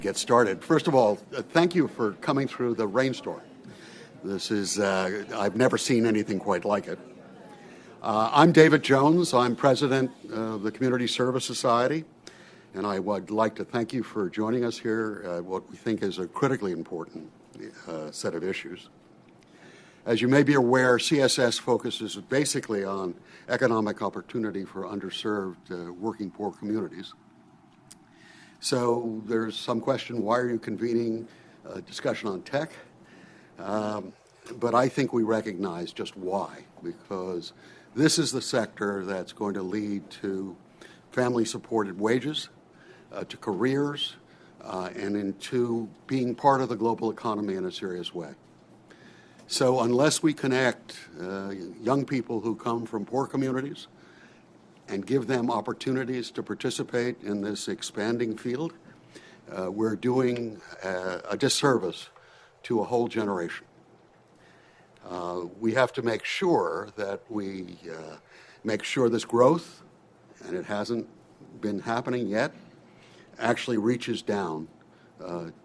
Get started. First of all, thank you for coming through the rainstorm. This is, I've never seen anything quite like it. I'm David Jones. I'm president of the Community Service Society, and I would like to thank you for joining us here, what we think is a critically important set of issues. As you may be aware, CSS focuses basically on economic opportunity for underserved working poor communities. So there's some question, why are you convening a discussion on tech? But I think we recognize just why, because this is the sector that's going to lead to family-supported wages, to careers, and into being part of the global economy in a serious way. So unless we connect young people who come from poor communities and give them opportunities to participate in this expanding field, we're doing a disservice to a whole generation. We have to make sure that we make sure this growth, and it hasn't been happening yet, actually reaches down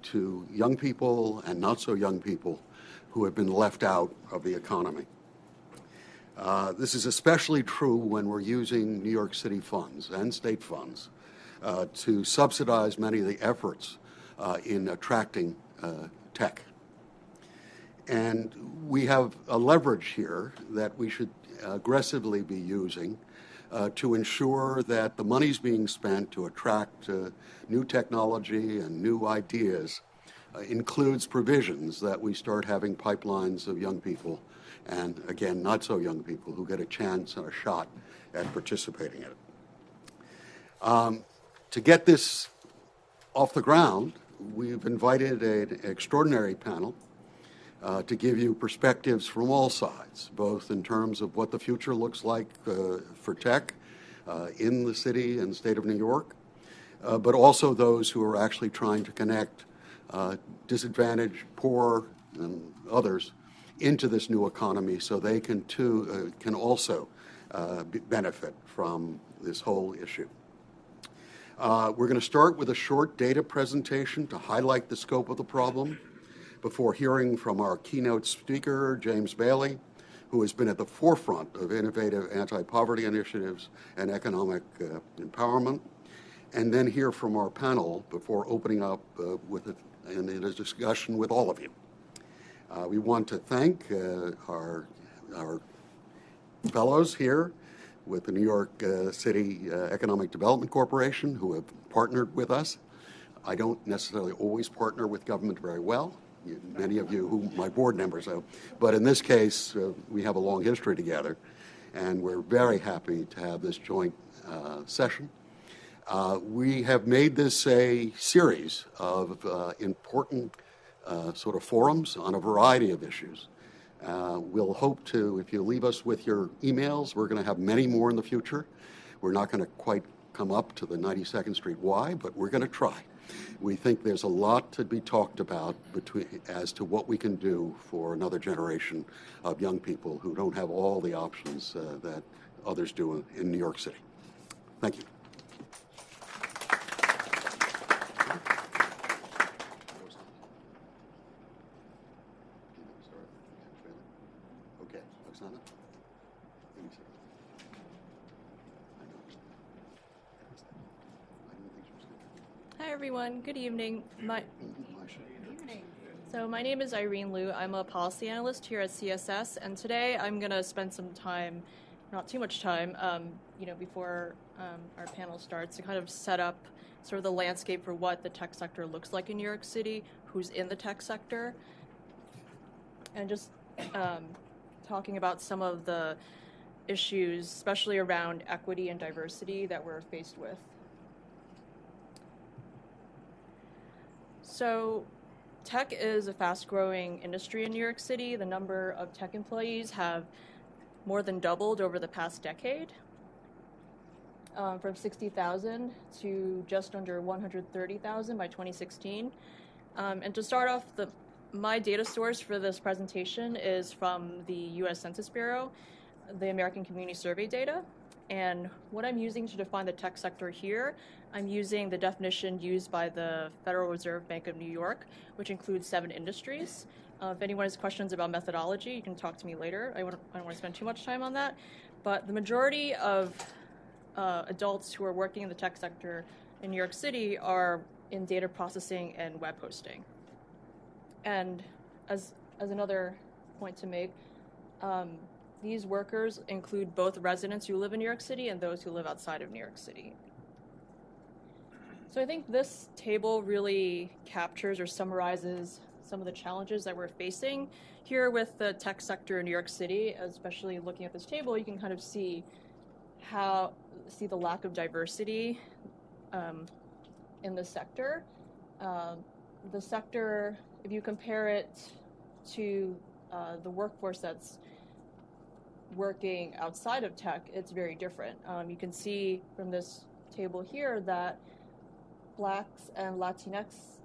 to young people and not so young people who have been left out of the economy. This is especially true when we're using New York City funds and state funds to subsidize many of the efforts in attracting tech. And we have a leverage here that we should aggressively be using to ensure that the money's being spent to attract new technology and new ideas includes provisions that we start having pipelines of young people and, again, not so young people who get a chance and a shot at participating in it. To get this off the ground, we've invited an extraordinary panel to give you perspectives from all sides, both in terms of what the future looks like for tech in the city and state of New York, but also those who are actually trying to connect disadvantaged, poor, and others into this new economy so they can also benefit from this whole issue. We're going to start with a short data presentation to highlight the scope of the problem before hearing from our keynote speaker, James Bailey, who has been at the forefront of innovative anti-poverty initiatives and economic empowerment, and then hear from our panel before opening up in a discussion with all of you. We want to thank our fellows here with the New York City Economic Development Corporation who have partnered with us. I don't necessarily always partner with government very well, many of you who my board members know, but in this case, we have a long history together, and we're very happy to have this joint session. We have made this a series of important sort of forums on a variety of issues. We'll hope to, if you leave us with your emails, we're going to have many more in the future. We're not going to quite come up to the 92nd Street Y, but we're going to try. We think there's a lot to be talked about as to what we can do for another generation of young people who don't have all the options that others do in New York City. Thank you. Hi everyone, good evening. My name is Irene Liu. I'm a policy analyst here at CSS, and today I'm going to spend some time, not too much time, before our panel starts to kind of set up sort of the landscape for what the tech sector looks like in New York City, who's in the tech sector, and just talking about some of the issues, especially around equity and diversity that we're faced with. So tech is a fast-growing industry in New York City. The number of tech employees have more than doubled over the past decade, from 60,000 to just under 130,000 by 2016. And to start off, my data source for this presentation is from the U.S. Census Bureau, the American Community Survey data. And what I'm using to define the tech sector here, I'm using the definition used by the Federal Reserve Bank of New York, which includes 7 industries. If anyone has questions about methodology, you can talk to me later. I don't want to spend too much time on that. But the majority of adults who are working in the tech sector in New York City are in data processing and web hosting. And as another point to make, these workers include both residents who live in New York City and those who live outside of New York City. So I think this table really captures or summarizes some of the challenges that we're facing here with the tech sector in New York City. Especially looking at this table, you can kind of see the lack of diversity in the sector. The sector, if you compare it to the workforce that's working outside of tech, it's very different. You can see from this table here that Blacks and Latinxes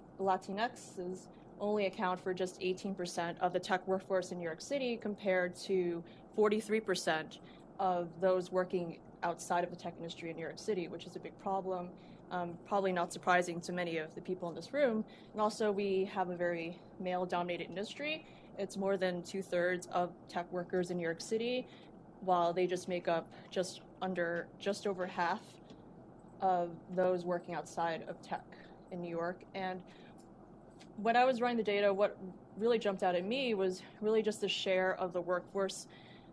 only account for just 18% of the tech workforce in New York City compared to 43% of those working outside of the tech industry in New York City, which is a big problem. Probably not surprising to many of the people in this room. And also we have a very male-dominated industry. It's more than 2/3 of tech workers in New York City, while they just make up just over half of those working outside of tech in New York. And when I was running the data, what really jumped out at me was really just the share of the workforce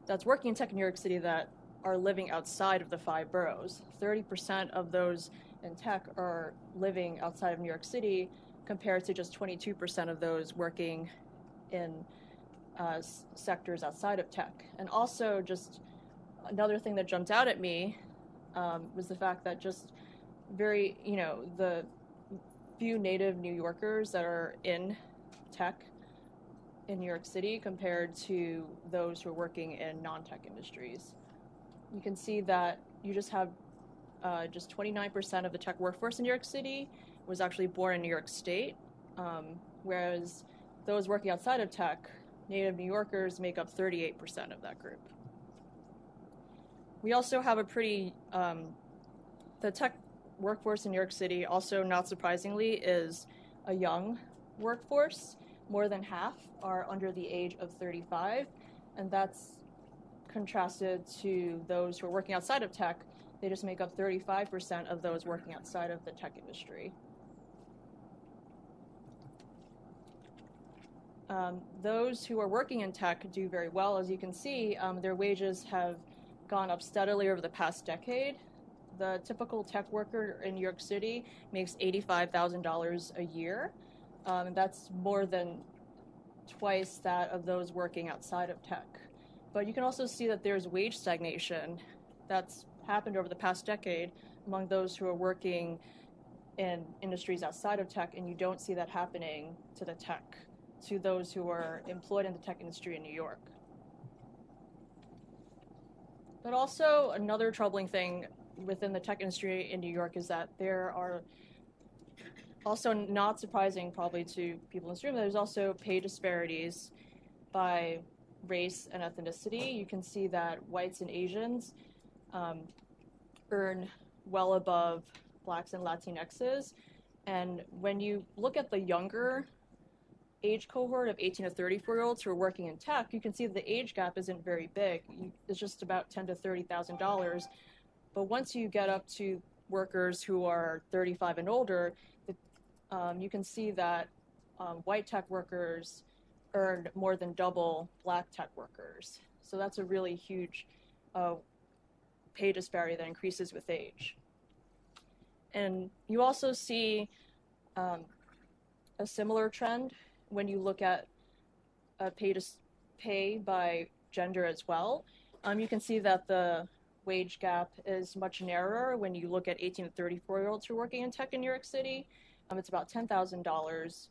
that's working in tech in New York City that are living outside of the 5 boroughs. 30% of those in tech are living outside of New York City compared to just 22% of those working in sectors outside of tech. And also just another thing that jumped out at me was the fact that just the few native New Yorkers that are in tech in New York City compared to those who are working in non-tech industries. You can see that you just have just 29% of the tech workforce in New York City was actually born in New York State, whereas those working outside of tech, native New Yorkers, make up 38% of that group. We also have the tech workforce in New York City, also not surprisingly, is a young workforce. More than half are under the age of 35, and that's contrasted to those who are working outside of tech. They just make up 35% of those working outside of the tech industry. Those who are working in tech do very well. As you can see, their wages have gone up steadily over the past decade. The typical tech worker in New York City makes $85,000 a year. That's more than twice that of those working outside of tech. But you can also see that there's wage stagnation that's happened over the past decade among those who are working in industries outside of tech, and you don't see that happening to those who are employed in the tech industry in New York. But also another troubling thing within the tech industry in New York is that there are also, not surprising probably to people in this room, there's also pay disparities by race and ethnicity. You can see that whites and Asians earn well above Blacks and Latinxes. And when you look at the younger age cohort of 18 to 34-year-olds who are working in tech, you can see that the age gap isn't very big. It's just about $10,000 to $30,000. But once you get up to workers who are 35 and older, you can see that white tech workers earn more than double Black tech workers. So that's a really huge pay disparity that increases with age. And you also see a similar trend when you look at pay by gender as well. You can see that the wage gap is much narrower when you look at 18 to 34-year-olds who are working in tech in New York City. It's about $10,000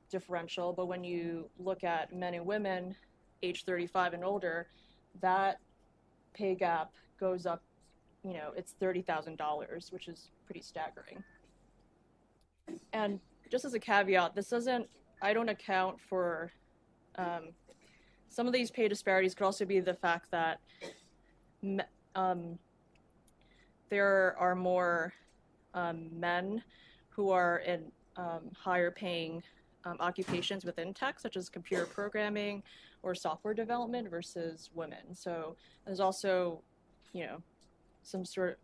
differential, but when you look at men and women age 35 and older, that pay gap goes up, it's $30,000, which is pretty staggering. And just as a caveat, I don't account for some of these pay disparities. Could also be the fact that there are more men who are in higher paying occupations within tech, such as computer programming or software development, versus women. So there's also, some sort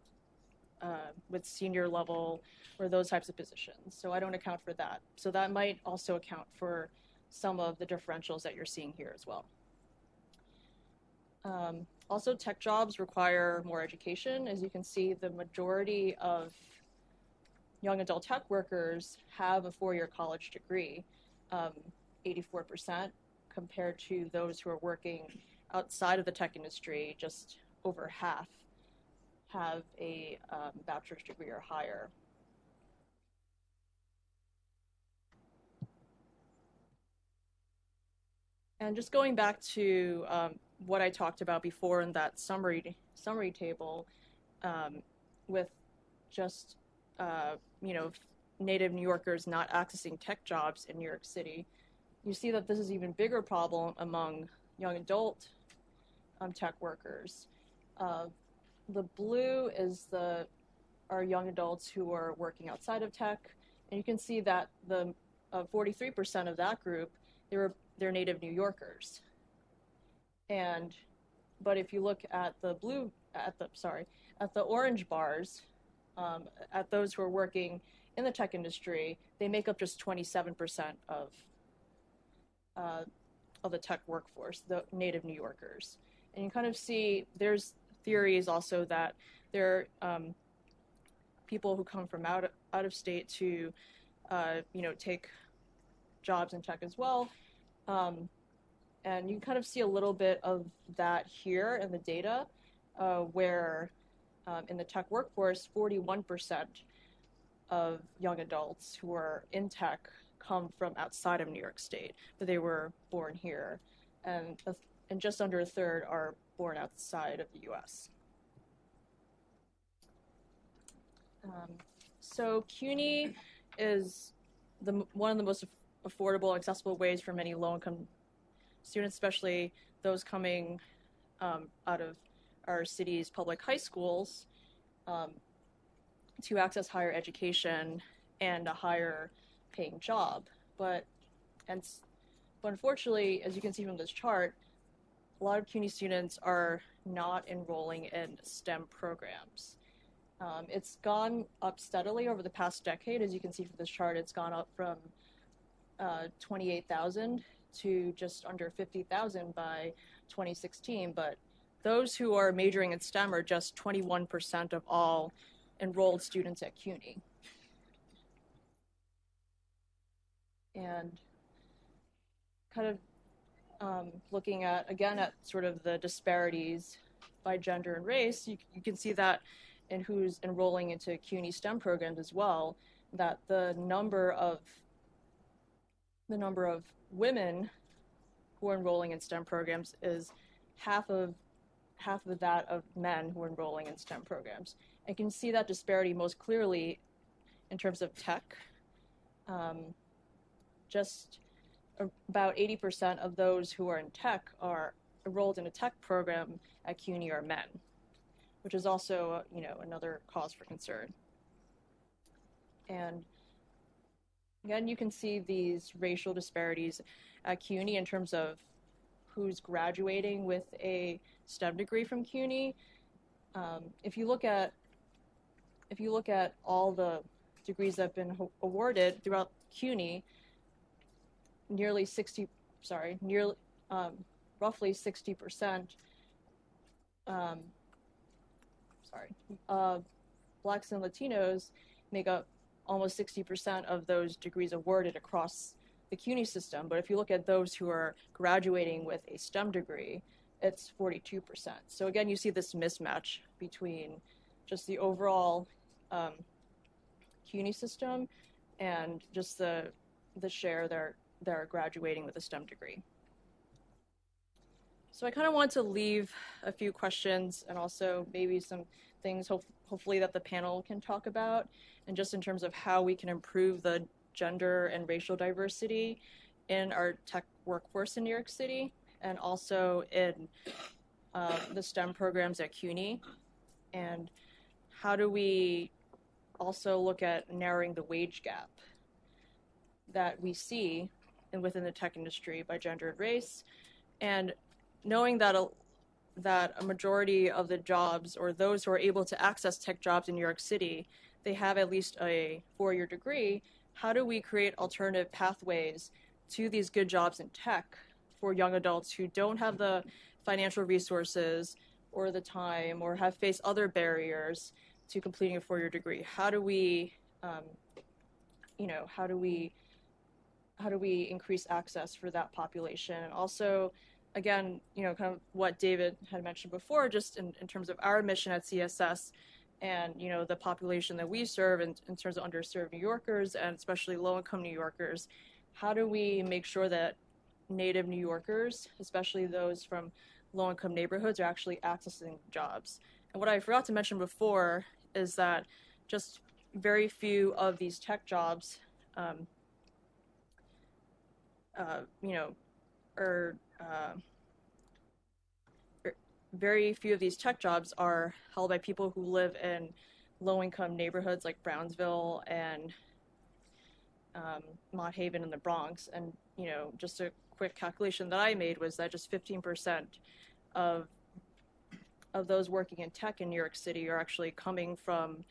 with senior level or those types of positions. So I don't account for that. So that might also account for some of the differentials that you're seeing here as well. Also, tech jobs require more education. As you can see, the majority of young adult tech workers have a 4-year college degree, 84%, compared to those who are working outside of the tech industry. Just over half have a bachelor's degree or higher. And just going back to what I talked about before in that summary table, with just native New Yorkers not accessing tech jobs in New York City, you see that this is an even bigger problem among young adult tech workers. The blue is our young adults who are working outside of tech, and you can see that the 43% of that group, they're native New Yorkers. But if you look at the orange bars, at those who are working in the tech industry, they make up just 27% of the tech workforce, the native New Yorkers. And you kind of see there's theories also that there are people who come from out of state to take jobs in tech as well. And you kind of see a little bit of that here in the data, where in the tech workforce, 41% of young adults who are in tech come from outside of New York State, but they were born here. And just under a third are born outside of the U.S. So CUNY is one of the most affordable, accessible ways for many low-income students, especially those coming out of our city's public high schools, to access higher education and a higher paying job. But unfortunately, as you can see from this chart, a lot of CUNY students are not enrolling in STEM programs. It's gone up steadily over the past decade. As you can see from this chart, it's gone up from 28,000 to just under 50,000 by 2016. But those who are majoring in STEM are just 21% of all enrolled students at CUNY. And kind of looking at, again, at sort of the disparities by gender and race, you can see that in who's enrolling into CUNY STEM programs as well, that the number of women who are enrolling in STEM programs is half of that of men who are enrolling in STEM programs. And you can see that disparity most clearly in terms of tech. Just about 80% of those who are in tech are enrolled in a tech program at CUNY are men, which is also, another cause for concern. And again, you can see these racial disparities at CUNY in terms of who's graduating with a STEM degree from CUNY. If you look at all the degrees that have been awarded throughout CUNY, roughly 60%, Blacks and Latinos make up almost 60% of those degrees awarded across the CUNY system. But if you look at those who are graduating with a STEM degree, it's 42%. So again, you see this mismatch between just the overall CUNY system and just the share that are graduating with a STEM degree. So I kind of want to leave a few questions and also maybe some things hopefully that the panel can talk about, and just in terms of how we can improve the gender and racial diversity in our tech workforce in New York City, and also in the STEM programs at CUNY. And how do we also look at narrowing the wage gap that we see within the tech industry by gender and race, and knowing that a majority of the jobs, or those who are able to access tech jobs in New York City, they have at least a 4-year degree. How do we create alternative pathways to these good jobs in tech for young adults who don't have the financial resources or the time, or have faced other barriers to completing a 4-year degree? How do we, how do we increase access for that population? And also, again, kind of what David had mentioned before, just in terms of our mission at CSS and, the population that we serve in terms of underserved New Yorkers, and especially low-income New Yorkers, how do we make sure that native New Yorkers, especially those from low-income neighborhoods, are actually accessing jobs? And what I forgot to mention before is that just very few of these tech jobs, very few of these tech jobs are held by people who live in low-income neighborhoods like Brownsville and Mott Haven and the Bronx. And, just a quick calculation that I made was that just 15% of those working in tech in New York City are actually coming from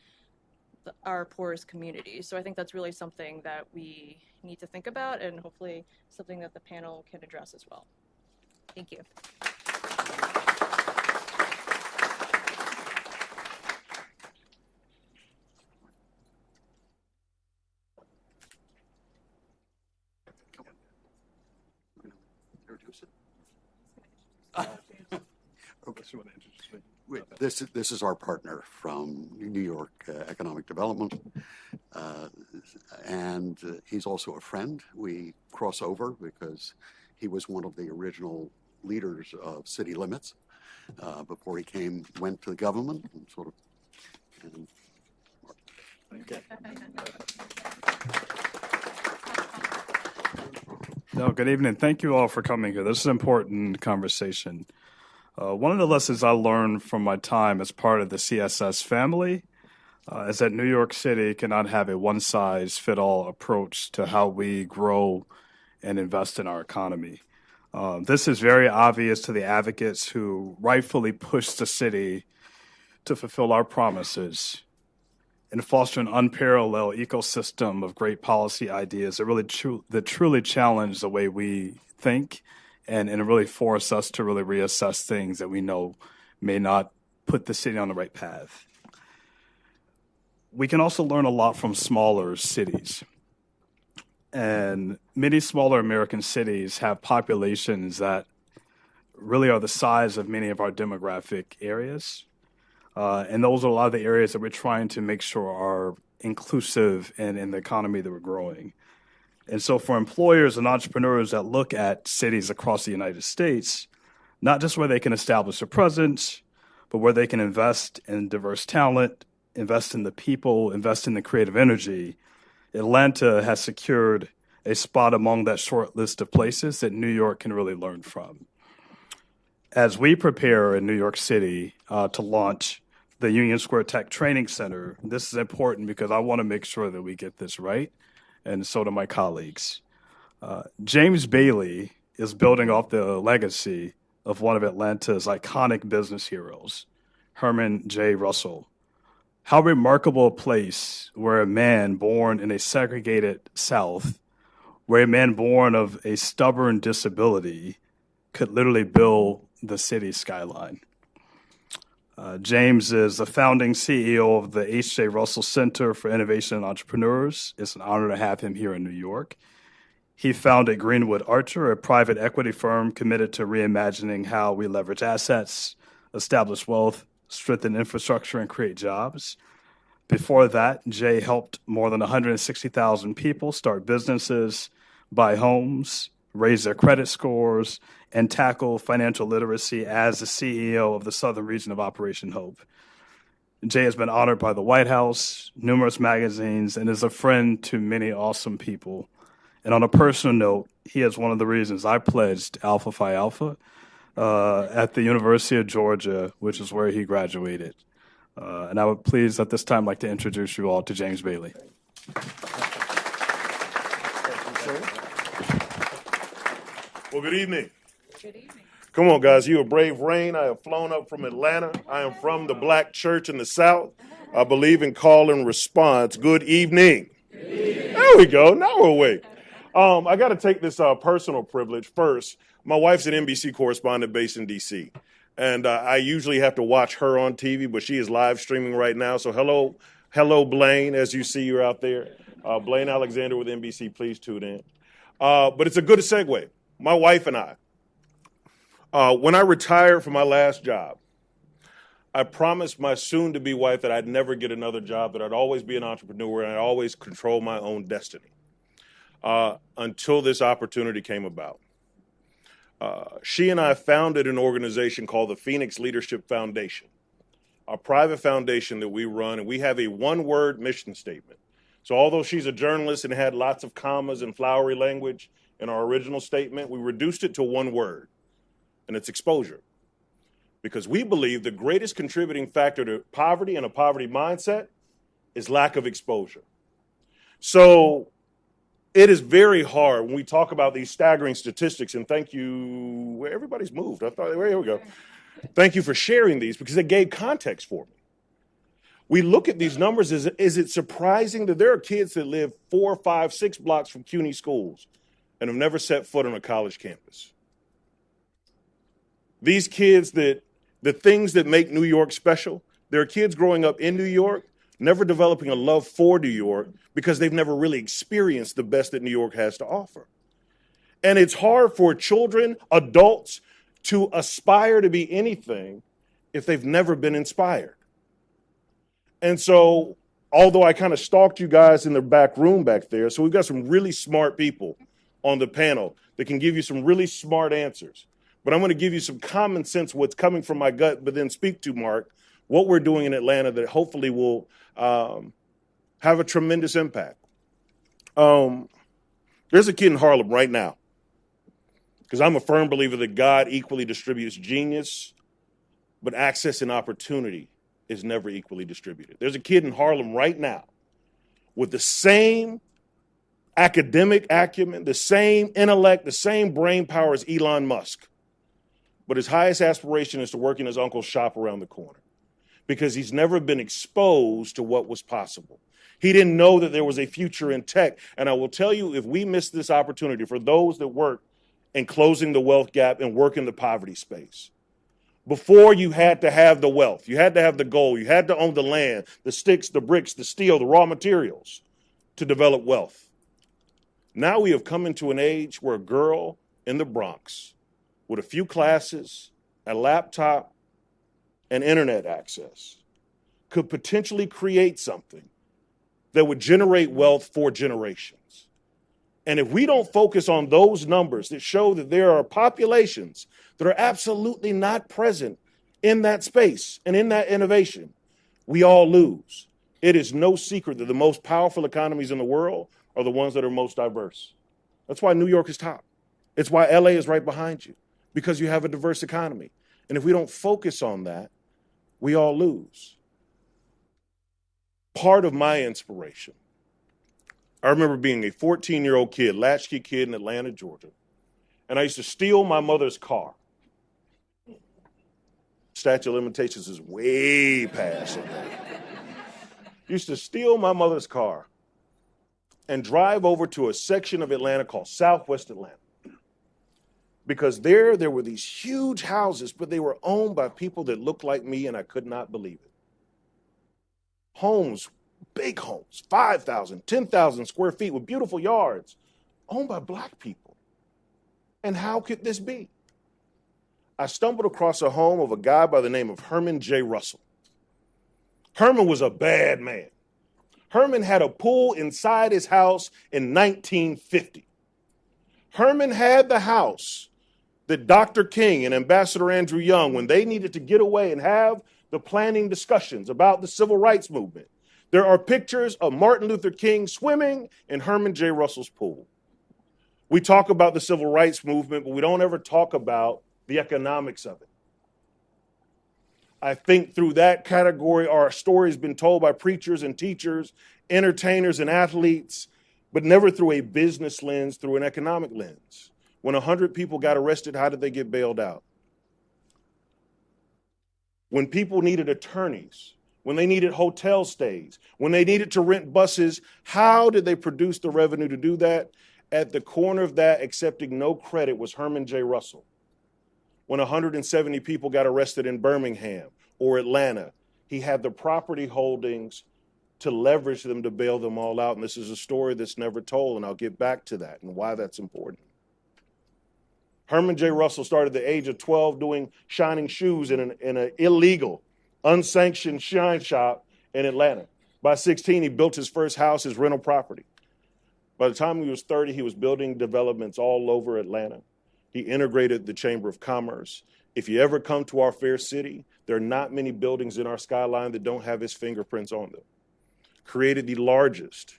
our poorest communities. So I think that's really something that we need to think about, and hopefully something that the panel can address as well. Thank you. Okay. This is our partner from New York Economic Development, and he's also a friend. We cross over because he was one of the original leaders of City Limits before he went to the government and sort of. Okay. No, good evening. Thank you all for coming here. This is an important conversation. One of the lessons I learned from my time as part of the CSS family is that New York City cannot have a one-size-fit-all approach to how we grow and invest in our economy. This is very obvious to the advocates who rightfully push the city to fulfill our promises and foster an unparalleled ecosystem of great policy ideas that really truly challenge the way we think and really force us to really reassess things that we know may not put the city on the right path. We can also learn a lot from smaller cities. And many smaller American cities have populations that really are the size of many of our demographic areas. And those are a lot of the areas that we're trying to make sure are inclusive and in the economy that we're growing. And so for employers and entrepreneurs that look at cities across the United States, not just where they can establish a presence, but where they can invest in diverse talent, invest in the people, invest in the creative energy, Atlanta has secured a spot among that short list of places that New York can really learn from. As we prepare in New York City to launch the Union Square Tech Training Center, this is important because I want to make sure that we get this right, and so do my colleagues. James Bailey is building off the legacy of one of Atlanta's iconic business heroes, Herman J. Russell. How remarkable a place where a man born in a segregated South, where a man born of a stubborn disability could literally build the city skyline. James is the founding CEO of the H.J. Russell Center for Innovation and Entrepreneurs. It's an honor to have him here in New York. He founded Greenwood Archer, a private equity firm committed to reimagining how we leverage assets, establish wealth, strengthen infrastructure, and create jobs. Before that, Jay helped more than 160,000 people start businesses, buy homes, raise their credit scores, and tackle financial literacy as the CEO of the Southern Region of Operation Hope. Jay has been honored by the White House, numerous magazines, and is a friend to many awesome people. And on a personal note, he is one of the reasons I pledged Alpha Phi Alpha at the University of Georgia, which is where he graduated. And I would please at this time like to introduce you all to James Bailey. Well, good evening. Good evening. Come on, guys. You a brave rain. I have flown up from Atlanta. I am from the Black church in the South. I believe in call and response. Good evening. There we go. Now we're awake. I got to take this personal privilege first. My wife's an NBC correspondent based in D.C., and I usually have to watch her on TV, but she is live streaming right now. So hello, Blaine, as you see you're out there. Blaine Alexander with NBC, please tune in. But it's a good segue. My wife and I, when I retired from my last job, I promised my soon-to-be wife that I'd never get another job, that I'd always be an entrepreneur, and I'd always control my own destiny until this opportunity came about. She and I founded an organization called the Phoenix Leadership Foundation, a private foundation that we run, and we have a one-word mission statement. So although she's a journalist and had lots of commas and flowery language in our original statement, we reduced it to one word, and it's exposure. Because we believe the greatest contributing factor to poverty and a poverty mindset is lack of exposure. So it is very hard when we talk about these staggering statistics, and thank you, where everybody's moved. I thought, here we go. Thank you for sharing these because it gave context for me. We look at these numbers, is it surprising that there are kids that live 4, 5, 6 blocks from CUNY schools and have never set foot on a college campus? These kids the things that make New York special, there are kids growing up in New York, never developing a love for New York because they've never really experienced the best that New York has to offer. And it's hard for children, adults, to aspire to be anything if they've never been inspired. And so, although I kind of stalked you guys in the back room back there, so we've got some really smart people on the panel that can give you some really smart answers. But I'm going to give you some common sense, what's coming from my gut, but then speak to, Mark, what we're doing in Atlanta that hopefully will have a tremendous impact. There's a kid in Harlem right now, because I'm a firm believer that God equally distributes genius, but access and opportunity is never equally distributed. There's a kid in Harlem right now with the same academic acumen, the same intellect, the same brain power as Elon Musk. But his highest aspiration is to work in his uncle's shop around the corner because he's never been exposed to what was possible. He didn't know that there was a future in tech. And I will tell you, if we miss this opportunity for those that work in closing the wealth gap and work in the poverty space, before you had to have the wealth, you had to have the gold, you had to own the land, the sticks, the bricks, the steel, the raw materials to develop wealth. Now we have come into an age where a girl in the Bronx with a few classes, a laptop, and internet access could potentially create something that would generate wealth for generations. And if we don't focus on those numbers that show that there are populations that are absolutely not present in that space and in that innovation, we all lose. It is no secret that the most powerful economies in the world are the ones that are most diverse. That's why New York is top. It's why LA is right behind you, because you have a diverse economy. And if we don't focus on that, we all lose. Part of my inspiration, I remember being a 14-year-old kid, latchkey kid in Atlanta, Georgia, and I used to steal my mother's car. Statute of limitations is way past it. Used to steal my mother's car and drive over to a section of Atlanta called Southwest Atlanta. Because there were these huge houses, but they were owned by people that looked like me, and I could not believe it. Homes, big homes, 5,000, 10,000 square feet with beautiful yards, owned by black people. And how could this be? I stumbled across a home of a guy by the name of Herman J. Russell. Herman was a bad man. Herman had a pool inside his house in 1950. Herman had the house that Dr. King and Ambassador Andrew Young, when they needed to get away and have the planning discussions about the civil rights movement, there are pictures of Martin Luther King swimming in Herman J. Russell's pool. We talk about the civil rights movement, but we don't ever talk about the economics of it. I think through that category, our story has been told by preachers and teachers, entertainers and athletes, but never through a business lens, through an economic lens. When 100 people got arrested, how did they get bailed out? When people needed attorneys, when they needed hotel stays, when they needed to rent buses, how did they produce the revenue to do that? At the corner of that, accepting no credit, was Herman J. Russell. When 170 people got arrested in Birmingham or Atlanta, he had the property holdings to leverage them to bail them all out. And this is a story that's never told, and I'll get back to that and why that's important. Herman J. Russell started at the age of 12 doing shining shoes in an illegal, unsanctioned shine shop in Atlanta. By 16, he built his first house, his rental property. By the time he was 30, he was building developments all over Atlanta. He integrated the Chamber of Commerce. If you ever come to our fair city, there are not many buildings in our skyline that don't have his fingerprints on them. Created the largest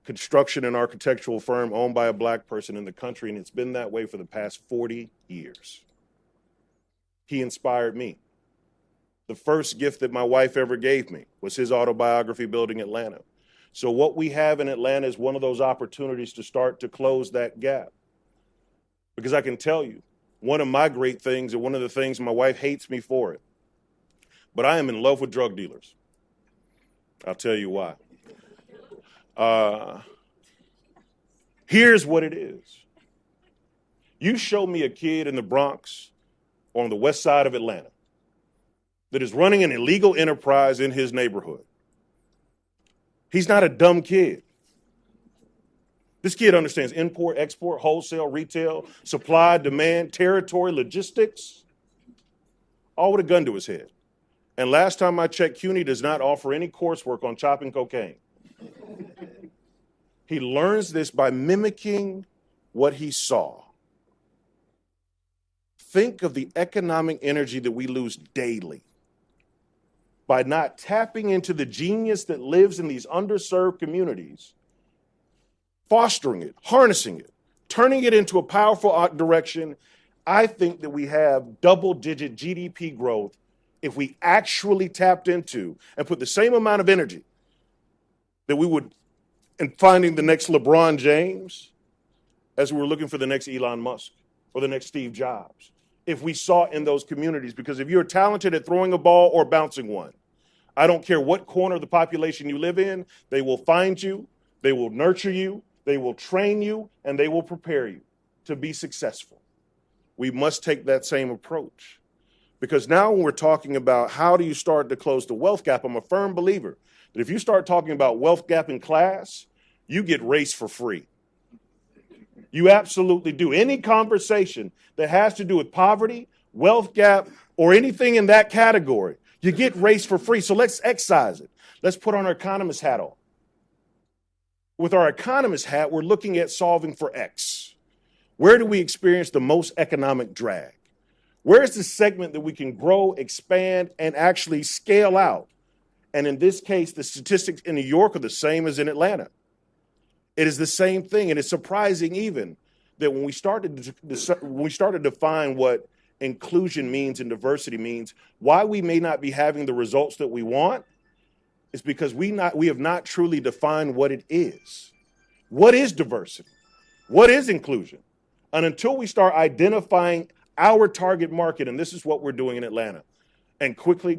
construction and architectural firm owned by a black person in the country, and it's been that way for the past 40 years. He inspired me. The first gift that my wife ever gave me was his autobiography, Building Atlanta. So what we have in Atlanta is one of those opportunities to start to close that gap. Because I can tell you, one of my great things, and one of the things my wife hates me for it, but I am in love with drug dealers. I'll tell you why. Here's what it is. You show me a kid in the Bronx or on the west side of Atlanta that is running an illegal enterprise in his neighborhood. He's not a dumb kid. This kid understands import, export, wholesale, retail, supply, demand, territory, logistics, all with a gun to his head. And last time I checked, CUNY does not offer any coursework on chopping cocaine. He learns this by mimicking what he saw. Think of the economic energy that we lose daily by not tapping into the genius that lives in these underserved communities, fostering it, harnessing it, turning it into a powerful direction. I think that we have double-digit GDP growth if we actually tapped into and put the same amount of energy that we would in finding the next LeBron James as we were looking for the next Elon Musk or the next Steve Jobs. If we saw in those communities, because if you're talented at throwing a ball or bouncing one, I don't care what corner of the population you live in, they will find you, they will nurture you, they will train you, and they will prepare you to be successful. We must take that same approach. Because now when we're talking about how do you start to close the wealth gap, I'm a firm believer that if you start talking about wealth gap in class, you get race for free. You absolutely do. Any conversation that has to do with poverty, wealth gap, or anything in that category, you get race for free. So let's excise it. Let's put on our economist hat on. With our economist hat, we're looking at solving for X. Where do we experience the most economic drag? Where is the segment that we can grow, expand, and actually scale out? And in this case, the statistics in New York are the same as in Atlanta. It is the same thing. And it's surprising even that when we started to define what inclusion means and diversity means, why we may not be having the results that we want is because we have not truly defined what it is. What is diversity? What is inclusion? And until we start identifying our target market, and this is what we're doing in Atlanta. And quickly,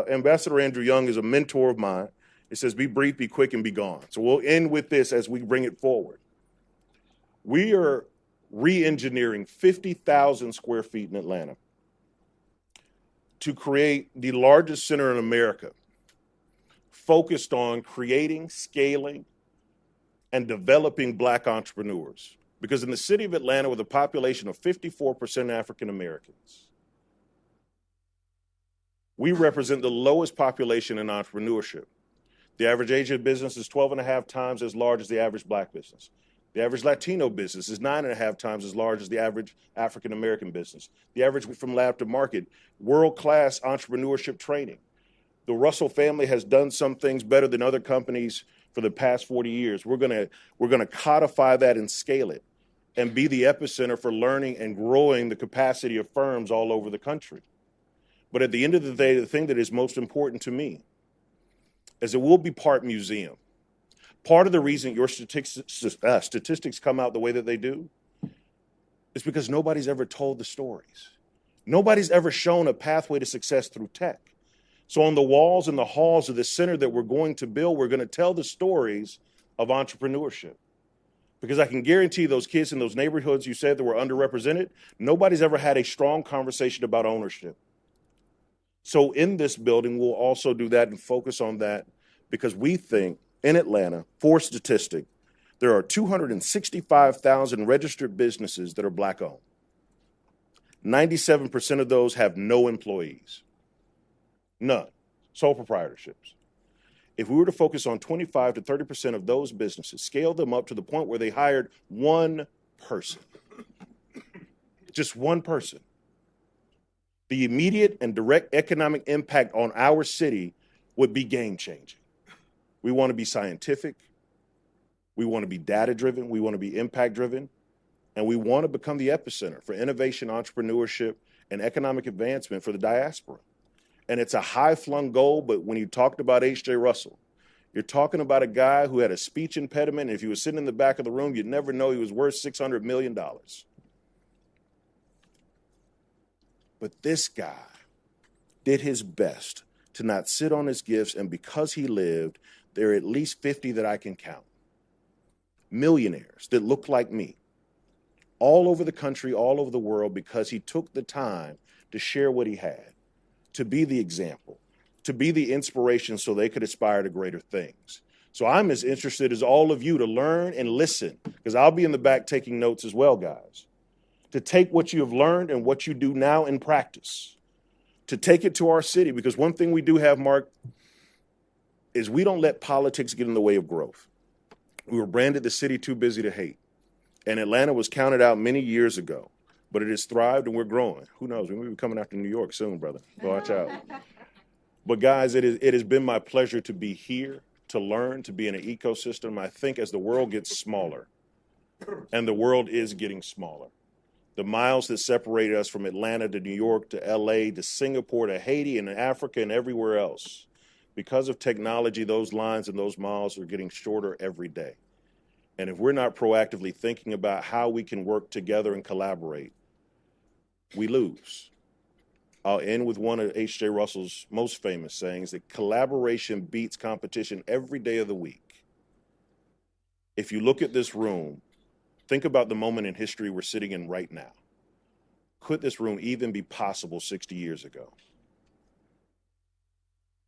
Ambassador Andrew Young is a mentor of mine. It says, be brief, be quick, and be gone. So we'll end with this as we bring it forward. We are re-engineering 50,000 square feet in Atlanta to create the largest center in America focused on creating, scaling, and developing black entrepreneurs. Because in the city of Atlanta, with a population of 54% African Americans, we represent the lowest population in entrepreneurship. The average Asian business is 12.5 times as large as the average black business. The average Latino business is 9.5 times as large as the average African American business. The average from lab to market, world-class entrepreneurship training. The Russell family has done some things better than other companies for the past 40 years. We're gonna codify that and scale it and be the epicenter for learning and growing the capacity of firms all over the country. But at the end of the day, the thing that is most important to me is it will be part museum. Part of the reason your statistics come out the way that they do is because nobody's ever told the stories. Nobody's ever shown a pathway to success through tech. So on the walls and the halls of the center that we're going to build, we're going to tell the stories of entrepreneurship. Because I can guarantee those kids in those neighborhoods you said that were underrepresented, nobody's ever had a strong conversation about ownership. So in this building, we'll also do that and focus on that because we think in Atlanta, for statistic, there are 265,000 registered businesses that are Black-owned. 97% of those have no employees. None. Sole proprietorships. If we were to focus on 25 to 30% of those businesses, scale them up to the point where they hired one person, just one person, the immediate and direct economic impact on our city would be game-changing. We want to be scientific. We want to be data-driven. We want to be impact-driven. And we want to become the epicenter for innovation, entrepreneurship, and economic advancement for the diaspora. And it's a high-flung goal, but when you talked about H.J. Russell, you're talking about a guy who had a speech impediment, and if he was sitting in the back of the room, you'd never know he was worth $600 million. But this guy did his best to not sit on his gifts, and because he lived, there are at least 50 that I can count. Millionaires that look like me, all over the country, all over the world, because he took the time to share what he had, to be the example, to be the inspiration so they could aspire to greater things. So I'm as interested as all of you to learn and listen, because I'll be in the back taking notes as well, guys, to take what you have learned and what you do now in practice, to take it to our city, because one thing we do have, Mark, is we don't let politics get in the way of growth. We were branded the city too busy to hate. And Atlanta was counted out many years ago, but it has thrived and we're growing. Who knows? We may be coming after New York soon, brother. Watch out. But guys, it has been my pleasure to be here, to learn, to be in an ecosystem. I think as the world gets smaller, and the world is getting smaller, the miles that separate us from Atlanta to New York to LA to Singapore to Haiti and Africa and everywhere else, because of technology, those lines and those miles are getting shorter every day. And if we're not proactively thinking about how we can work together and collaborate, we lose. I'll end with one of H.J. Russell's most famous sayings, that collaboration beats competition every day of the week. If you look at this room, think about the moment in history we're sitting in right now. Could this room even be possible 60 years ago?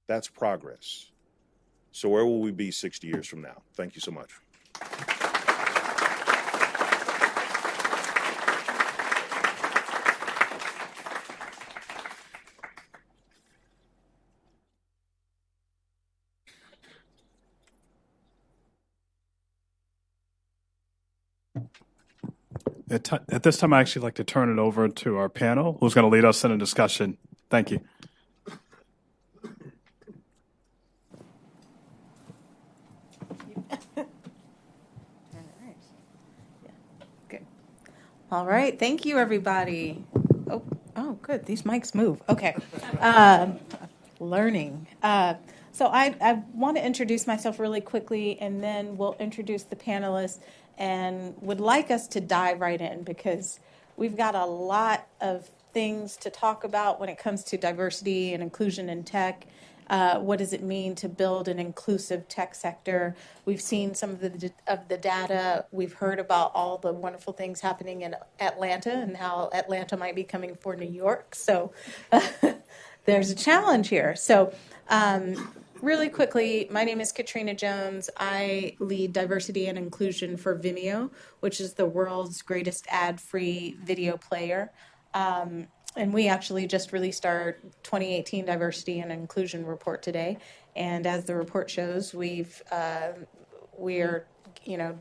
That's progress. So where will we be 60 years from now? Thank you so much. At this time, I actually like to turn it over to our panel, who's going to lead us in a discussion. Thank you. All right. Thank you, everybody. Oh, good. These mics move. Okay. Learning. So I want to introduce myself really quickly, and then we'll introduce the panelists, and would like us to dive right in because we've got a lot of things to talk about when it comes to diversity and inclusion in tech. What does it mean to build an inclusive tech sector? We've seen some of the data. We've heard about all the wonderful things happening in Atlanta and how Atlanta might be coming for New York. So there's a challenge here. So really quickly, my name is Katrina Jones. I lead diversity and inclusion for Vimeo, which is the world's greatest ad-free video player. And we actually just released our 2018 Diversity and Inclusion Report today. And as the report shows, we're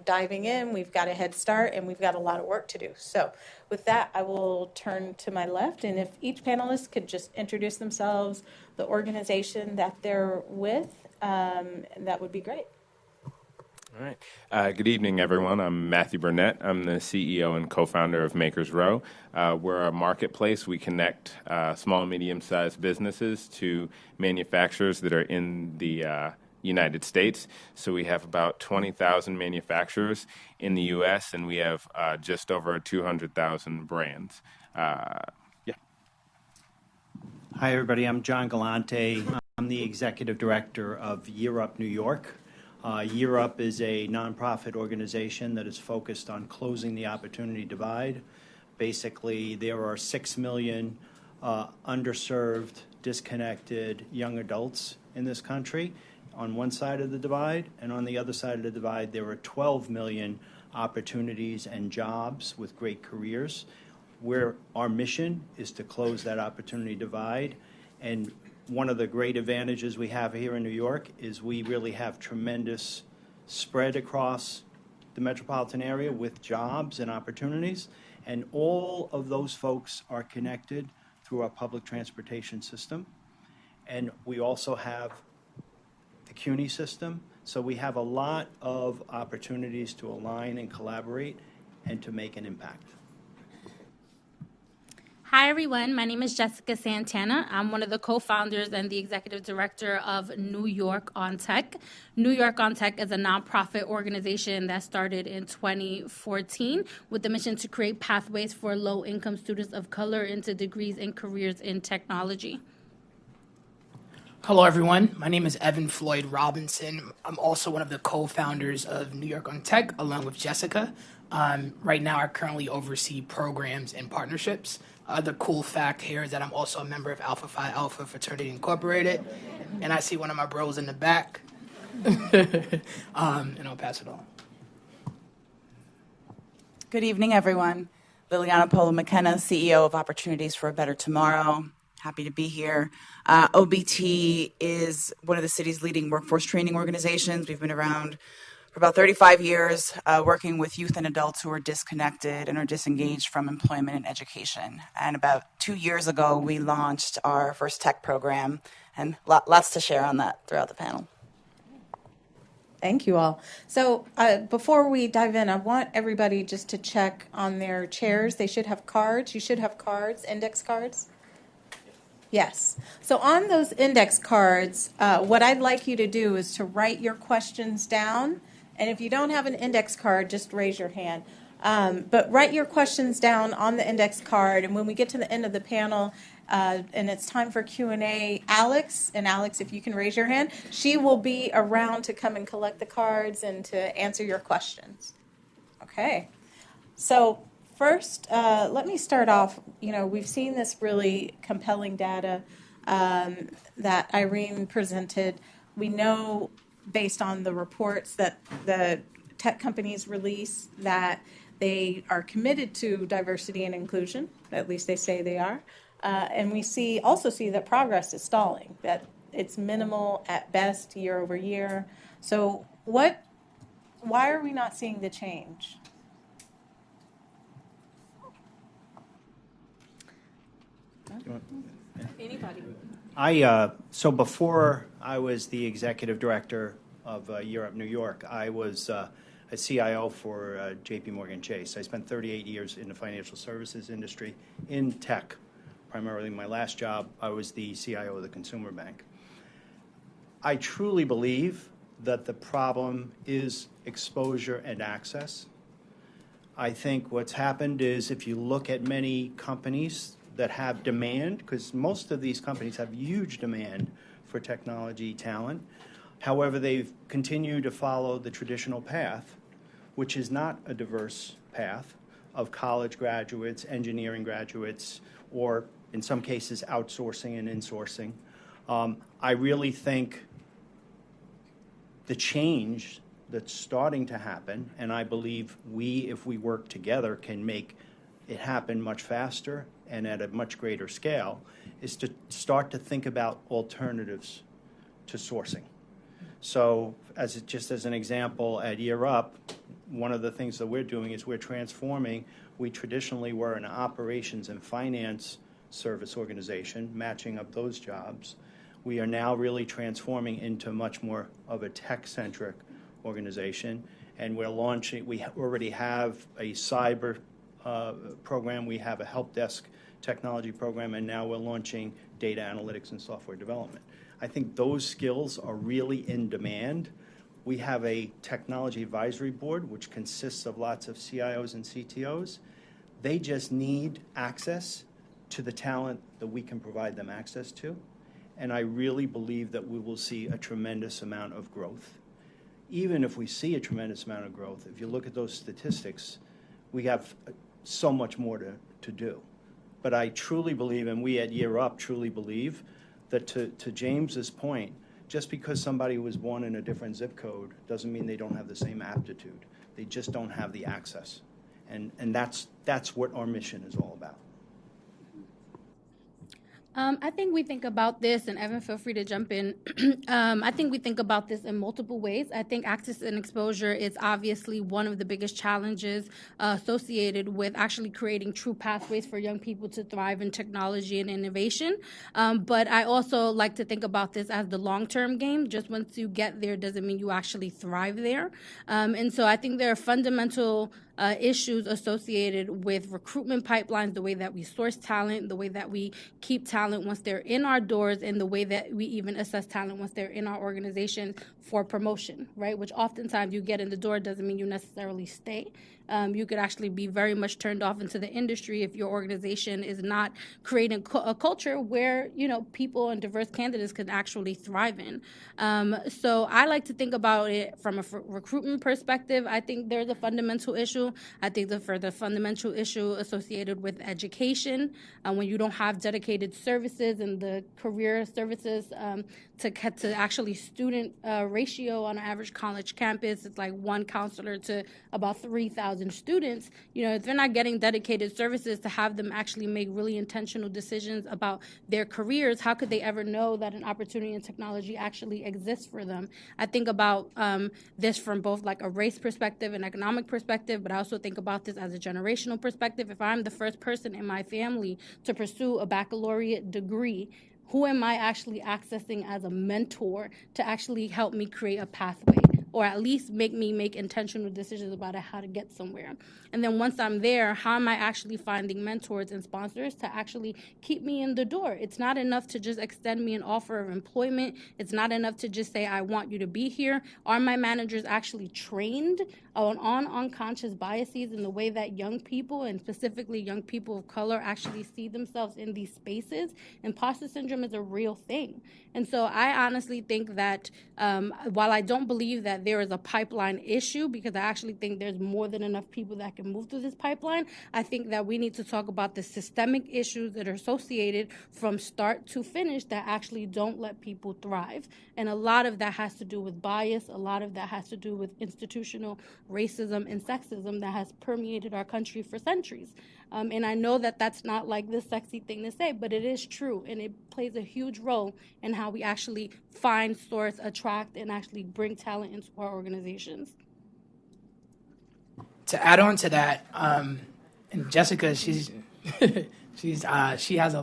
diving in. We've got a head start, and we've got a lot of work to do. So with that, I will turn to my left. And if each panelist could just introduce themselves, the organization that they're with, that would be great. All right. Good evening, everyone. I'm Matthew Burnett. I'm the CEO and co-founder of Makers Row. We're a marketplace. We connect small and medium-sized businesses to manufacturers that are in the United States. So we have about 20,000 manufacturers in the U.S., and we have just over 200,000 brands. Yeah. Hi, everybody. I'm John Galante. I'm the executive director of Year Up New York. Year Up is a nonprofit organization that is focused on closing the opportunity divide. Basically, there are 6 million underserved, disconnected young adults in this country on one side of the divide, and on the other side of the divide, there are 12 million opportunities and jobs with great careers, where our mission is to close that opportunity divide. And one of the great advantages we have here in New York is we really have tremendous spread across the metropolitan area with jobs and opportunities. And all of those folks are connected through our public transportation system. And we also have the CUNY system. So we have a lot of opportunities to align and collaborate and to make an impact. Hi, everyone. My name is Jessica Santana. I'm one of the co-founders and the executive director of New York on Tech. New York on Tech is a nonprofit organization that started in 2014 with the mission to create pathways for low-income students of color into degrees and careers in technology. Hello, everyone. My name is Evin Floyd Robinson. I'm also one of the co-founders of New York on Tech, along with Jessica. Right now, I currently oversee programs and partnerships. The cool fact here is that I'm also a member of Alpha Phi Alpha Fraternity Incorporated, and I see one of my bros in the back, and I'll pass it on. Good evening, everyone. Liliana Polo-McKenna, CEO of Opportunities for a Better Tomorrow. Happy to be here. OBT is one of the city's leading workforce training organizations. We've been around for about 35 years, working with youth and adults who are disconnected and are disengaged from employment and education. And about 2 years ago, we launched our first tech program, and lots to share on that throughout the panel. Thank you all. So before we dive in, I want everybody just to check on their chairs. They should have cards. You should have cards, index cards. Yes. So on those index cards, what I'd like you to do is to write your questions down. And if you don't have an index card, just raise your hand. But write your questions down on the index card. And when we get to the end of the panel, and it's time for Q&A, Alex, if you can raise your hand, she will be around to come and collect the cards and to answer your questions. Okay. So first, let me start off. We've seen this really compelling data that Irene presented. We know, based on the reports that the tech companies release, that they are committed to diversity and inclusion. At least they say they are. And we also see that progress is stalling, that it's minimal at best year over year. So why are we not seeing the change? Anybody? So before I was the executive director of Year Up New York, I was a CIO for JP Morgan Chase. I spent 38 years in the financial services industry in tech. Primarily my last job, I was the CIO of the consumer bank. I truly believe that the problem is exposure and access. I think what's happened is if you look at many companies that have demand, because most of these companies have huge demand for technology talent. However, they've continued to follow the traditional path, which is not a diverse path of college graduates, engineering graduates, or in some cases outsourcing and insourcing. I really think the change that's starting to happen, and I believe if we work together, can make it happen much faster and at a much greater scale, is to start to think about alternatives to sourcing. So just as an example, at Year Up, one of the things that we're doing is we're transforming. We traditionally were an operations and finance service organization, matching up those jobs. We are now really transforming into much more of a tech-centric organization, and we're launching. We already have a cyber program. We have a help desk technology program, and now we're launching data analytics and software development. I think those skills are really in demand. We have a technology advisory board, which consists of lots of CIOs and CTOs. They just need access to the talent that we can provide them access to. And I really believe that we will see a tremendous amount of growth. Even if we see a tremendous amount of growth, if you look at those statistics, we have so much more to do. But I truly believe, and we at Year Up truly believe, that to James's point, just because somebody was born in a different zip code doesn't mean they don't have the same aptitude. They just don't have the access. And that's what our mission is all about. I think we think about this, and Evin, feel free to jump in. I think we think about this in multiple ways. I think access and exposure is obviously one of the biggest challenges associated with actually creating true pathways for young people to thrive in technology and innovation. But I also like to think about this as the long-term game. Just once you get there doesn't mean you actually thrive there. And so I think there are fundamental issues associated with recruitment pipelines, the way that we source talent, the way that we keep talent once they're in our doors, and the way that we even assess talent once they're in our organization for promotion, right? Which oftentimes you get in the door doesn't mean you necessarily stay. You could actually be very much turned off into the industry if your organization is not creating a culture where, you know, people and diverse candidates can actually thrive in. So I like to think about it from a recruitment perspective. I think there's a fundamental issue. I think the fundamental issue associated with education, when you don't have dedicated services and the career services to actually student ratio on an average college campus, it's like one counselor to about 3,000 students. You know, if they're not getting dedicated services to have them actually make really intentional decisions about their careers, how could they ever know that an opportunity in technology actually exists for them? I think about this from both like a race perspective and economic perspective, but I also think about this as a generational perspective. If I'm the first person in my family to pursue a baccalaureate degree, who am I actually accessing as a mentor to actually help me create a pathway, or at least make me make intentional decisions about how to get somewhere? And then once I'm there, how am I actually finding mentors and sponsors to actually keep me in the door? It's not enough to just extend me an offer of employment. It's not enough to just say, I want you to be here. Are my managers actually trained on unconscious biases in the way that young people, and specifically young people of color, actually see themselves in these spaces? Imposter syndrome is a real thing. And so I honestly think that while I don't believe that there is a pipeline issue, because I actually think there's more than enough people that can move through this pipeline, I think that we need to talk about the systemic issues that are associated from start to finish that actually don't let people thrive. And a lot of that has to do with bias. A lot of that has to do with institutional racism and sexism that has permeated our country for centuries. And I know that that's not like the sexy thing to say, but it is true, and it plays a huge role in how we actually find, source, attract, and actually bring talent into our organizations. To add on to that, and Jessica, she has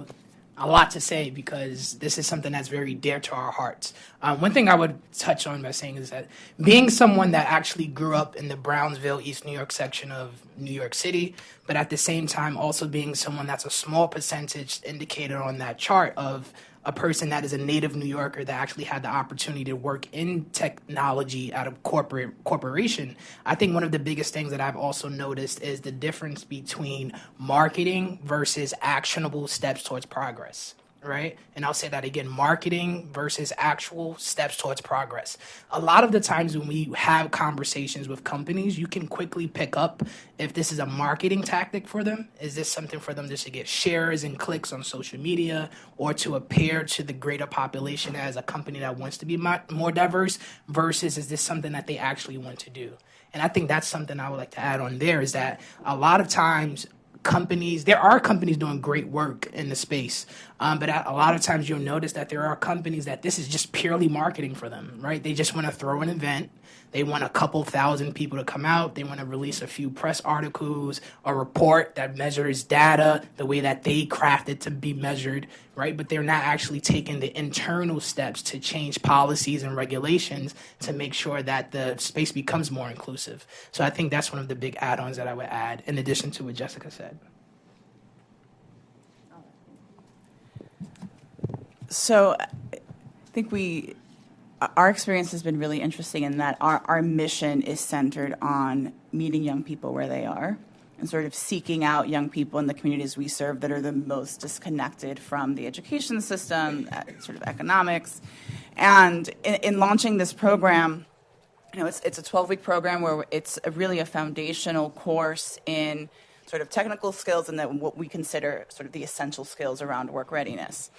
a lot to say, because this is something that's very dear to our hearts. One thing I would touch on by saying is that being someone that actually grew up in the Brownsville, East New York section of New York City, but at the same time also being someone that's a small percentage indicated on that chart of a person that is a native New Yorker that actually had the opportunity to work in technology at a corporation, I think one of the biggest things that I've also noticed is the difference between marketing versus actionable steps towards progress. Right? And I'll say that again, marketing versus actual steps towards progress. A lot of the times when we have conversations with companies, you can quickly pick up if this is a marketing tactic for them. Is this something for them just to get shares and clicks on social media, or to appear to the greater population as a company that wants to be more diverse, versus is this something that they actually want to do? And I think that's something I would like to add on there, is that a lot of times there are companies doing great work in the space, but a lot of times you'll notice that there are companies that this is just purely marketing for them, right? They just want to throw an event. They want a couple thousand people to come out. They want to release a few press articles, a report that measures data the way that they crafted to be measured, right? But they're not actually taking the internal steps to change policies and regulations to make sure that the space becomes more inclusive. So I think that's one of the big add-ons that I would add, in addition to what Jessica said. So I think our experience has been really interesting in that our mission is centered on meeting young people where they are and sort of seeking out young people in the communities we serve that are the most disconnected from the education system, sort of economics. And in launching this program, it's a 12-week program where it's really a foundational course in sort of technical skills and then what we consider sort of the essential skills around work readiness.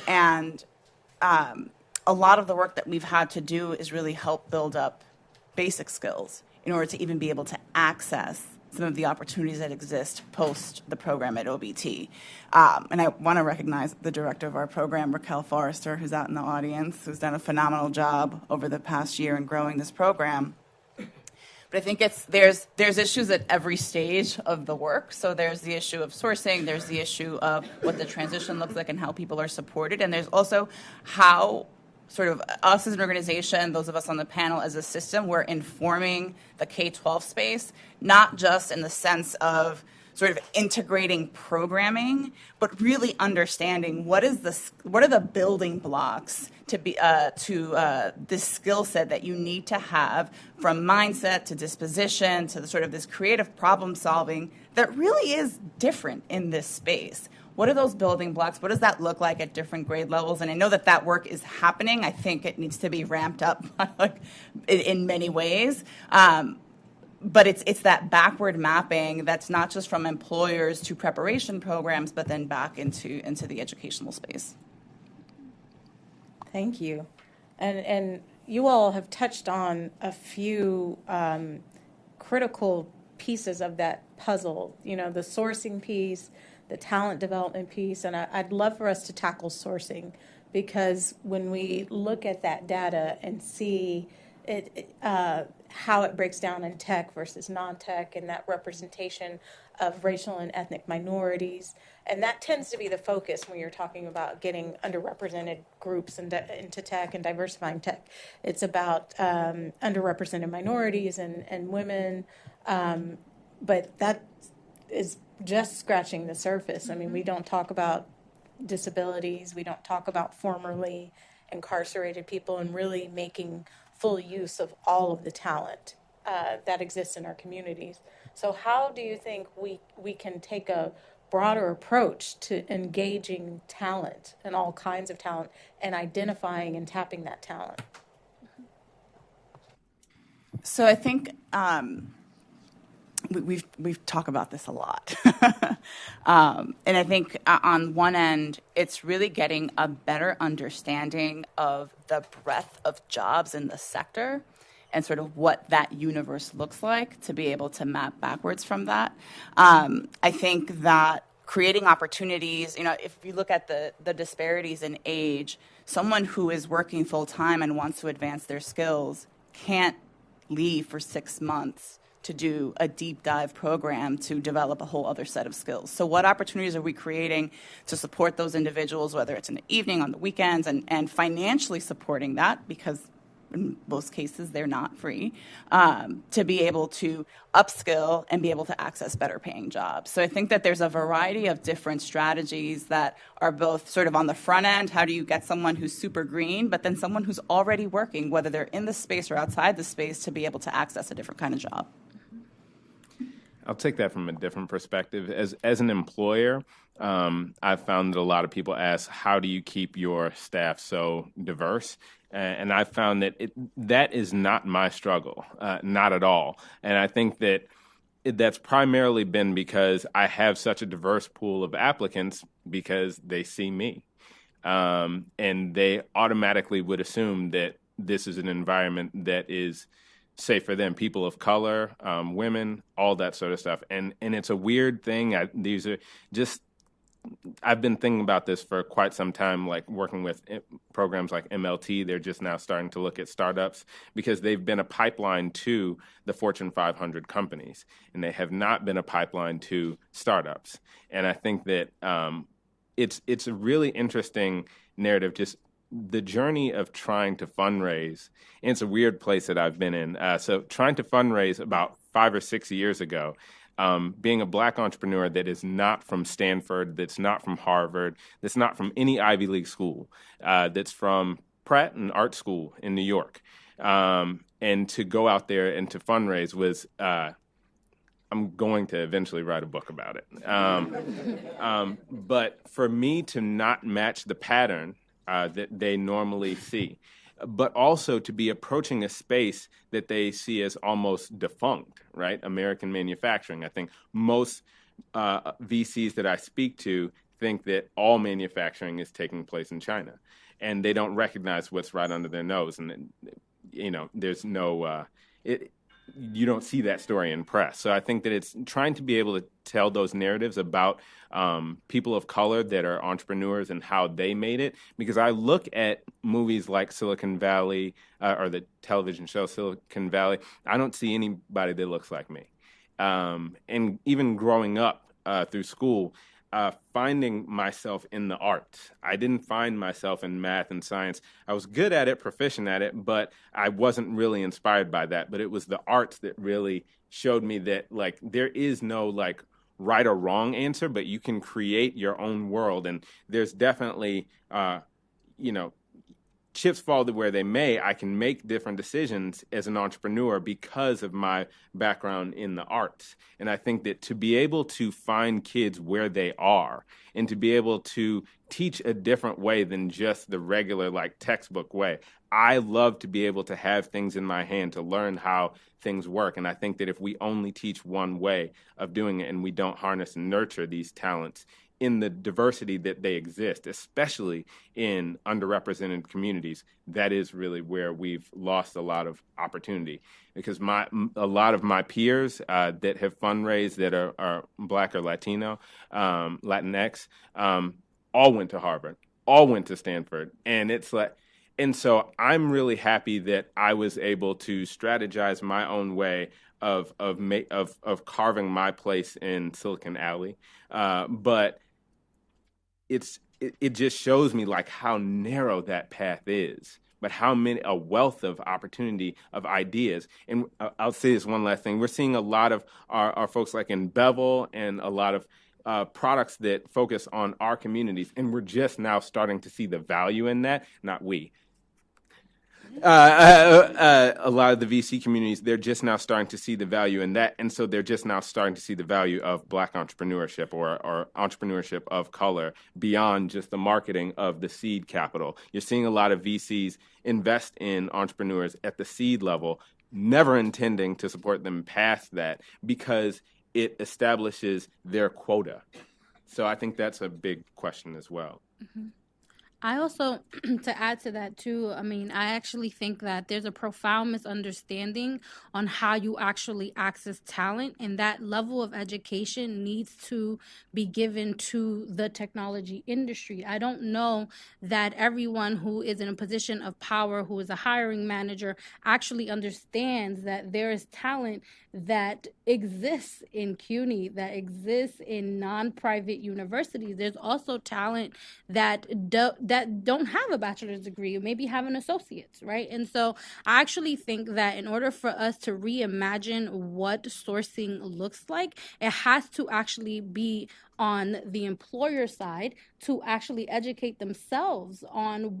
And a lot of the work that we've had to do is really help build up basic skills in order to even be able to access some of the opportunities that exist post the program at OBT. And I want to recognize the director of our program, Raquel Forrester, who's out in the audience, who's done a phenomenal job over the past year in growing this program. But I think there's issues at every stage of the work. So there's the issue of sourcing, there's the issue of what the transition looks like and how people are supported, and there's also how sort of us as an organization, those of us on the panel as a system, we're informing the K-12 space, not just in the sense of sort of integrating programming, but really understanding what are the building blocks to be this skill set that you need to have, from mindset to disposition to sort of this creative problem solving that really is different in this space. What are those building blocks? What does that look like at different grade levels? And I know that work is happening. I think it needs to be ramped up in many ways. But it's that backward mapping that's not just from employers to preparation programs, but then back into the educational space. Thank you. And you all have touched on a few critical pieces of that puzzle, the sourcing piece, the talent development piece, and I'd love for us to tackle sourcing, because when we look at that data and see how it breaks down in tech versus non-tech and that representation of racial and ethnic minorities, and that tends to be the focus when you're talking about getting underrepresented groups into tech and diversifying tech. It's about underrepresented minorities and women, but that is just scratching the surface. I mean, we don't talk about disabilities, we don't talk about formerly incarcerated people, and really making full use of all of the talent that exists in our communities. So how do you think we can take a broader approach to engaging talent and all kinds of talent and identifying and tapping that talent? So I think we've talked about this a lot. And I think on one end, it's really getting a better understanding of the breadth of jobs in the sector and sort of what that universe looks like to be able to map backwards from that. I think that creating opportunities, if you look at the disparities in age, someone who is working full time and wants to advance their skills can't leave for 6 months to do a deep dive program to develop a whole other set of skills. So what opportunities are we creating to support those individuals, whether it's in the evening, on the weekends, and financially supporting that, because in most cases they're not free, to be able to upskill and be able to access better paying jobs. So I think that there's a variety of different strategies that are both sort of on the front end, how do you get someone who's super green, but then someone who's already working, whether they're in the space or outside the space, to be able to access a different kind of job. I'll take that from a different perspective. As an employer, I've found that a lot of people ask, how do you keep your staff so diverse? And I've found that that is not my struggle, not at all. And I think that that's primarily been because I have such a diverse pool of applicants because they see me. And they automatically would assume that this is an environment that is safe for them, people of color, women, all that sort of stuff. And it's a weird thing. These are just I've been thinking about this for quite some time, like working with programs like MLT. They're just now starting to look at startups because they've been a pipeline to the Fortune 500 companies, and they have not been a pipeline to startups. And I think that it's a really interesting narrative, just the journey of trying to fundraise. And it's a weird place that I've been in. So trying to fundraise about 5 or 6 years ago, being a black entrepreneur that is not from Stanford, that's not from Harvard, that's not from any Ivy League school, that's from Pratt and Art School in New York. And to go out there and to fundraise was, I'm going to eventually write a book about it. But for me to not match the pattern that they normally see, but also to be approaching a space that they see as almost defunct, right? American manufacturing. I think most VCs that I speak to think that all manufacturing is taking place in China, and they don't recognize what's right under their nose. And, there's no, you don't see that story in press. So I think that it's trying to be able to tell those narratives about people of color that are entrepreneurs and how they made it. Because I look at movies like Silicon Valley or the television show Silicon Valley, I don't see anybody that looks like me. And even growing up through school, finding myself in the arts. I didn't find myself in math and science. I was good at it, proficient at it, but I wasn't really inspired by that. But it was the arts that really showed me that, like, there is no, like, right or wrong answer, but you can create your own world. And there's definitely, chips fall to where they may. I can make different decisions as an entrepreneur because of my background in the arts. And I think that to be able to find kids where they are and to be able to teach a different way than just the regular, like, textbook way. I love to be able to have things in my hand to learn how things work. And I think that if we only teach one way of doing it and we don't harness and nurture these talents in the diversity that they exist, especially in underrepresented communities, that is really where we've lost a lot of opportunity. Because a lot of my peers that have fundraised that are Black or Latino, Latinx, all went to Harvard, all went to Stanford, and so I'm really happy that I was able to strategize my own way of carving my place in Silicon Alley, but it just shows me, like, how narrow that path is, but a wealth of opportunity of ideas. And I'll say this one last thing. We're seeing a lot of our folks like in Bevel and a lot of products that focus on our communities. And we're just now starting to see the value in that, not we. A lot of the VC communities, they're just now starting to see the value in that. And so they're just now starting to see the value of Black entrepreneurship or entrepreneurship of color beyond just the marketing of the seed capital. You're seeing a lot of VCs invest in entrepreneurs at the seed level, never intending to support them past that because it establishes their quota. So I think that's a big question as well. Mm-hmm. I also, to add to that too, I actually think that there's a profound misunderstanding on how you actually access talent, and that level of education needs to be given to the technology industry. I don't know that everyone who is in a position of power, who is a hiring manager, actually understands that there is talent that exists in CUNY, that exists in non-private universities. There's also talent that don't have a bachelor's degree, or maybe have an associate's, right? And so I actually think that in order for us to reimagine what sourcing looks like, it has to actually be on the employer side to actually educate themselves on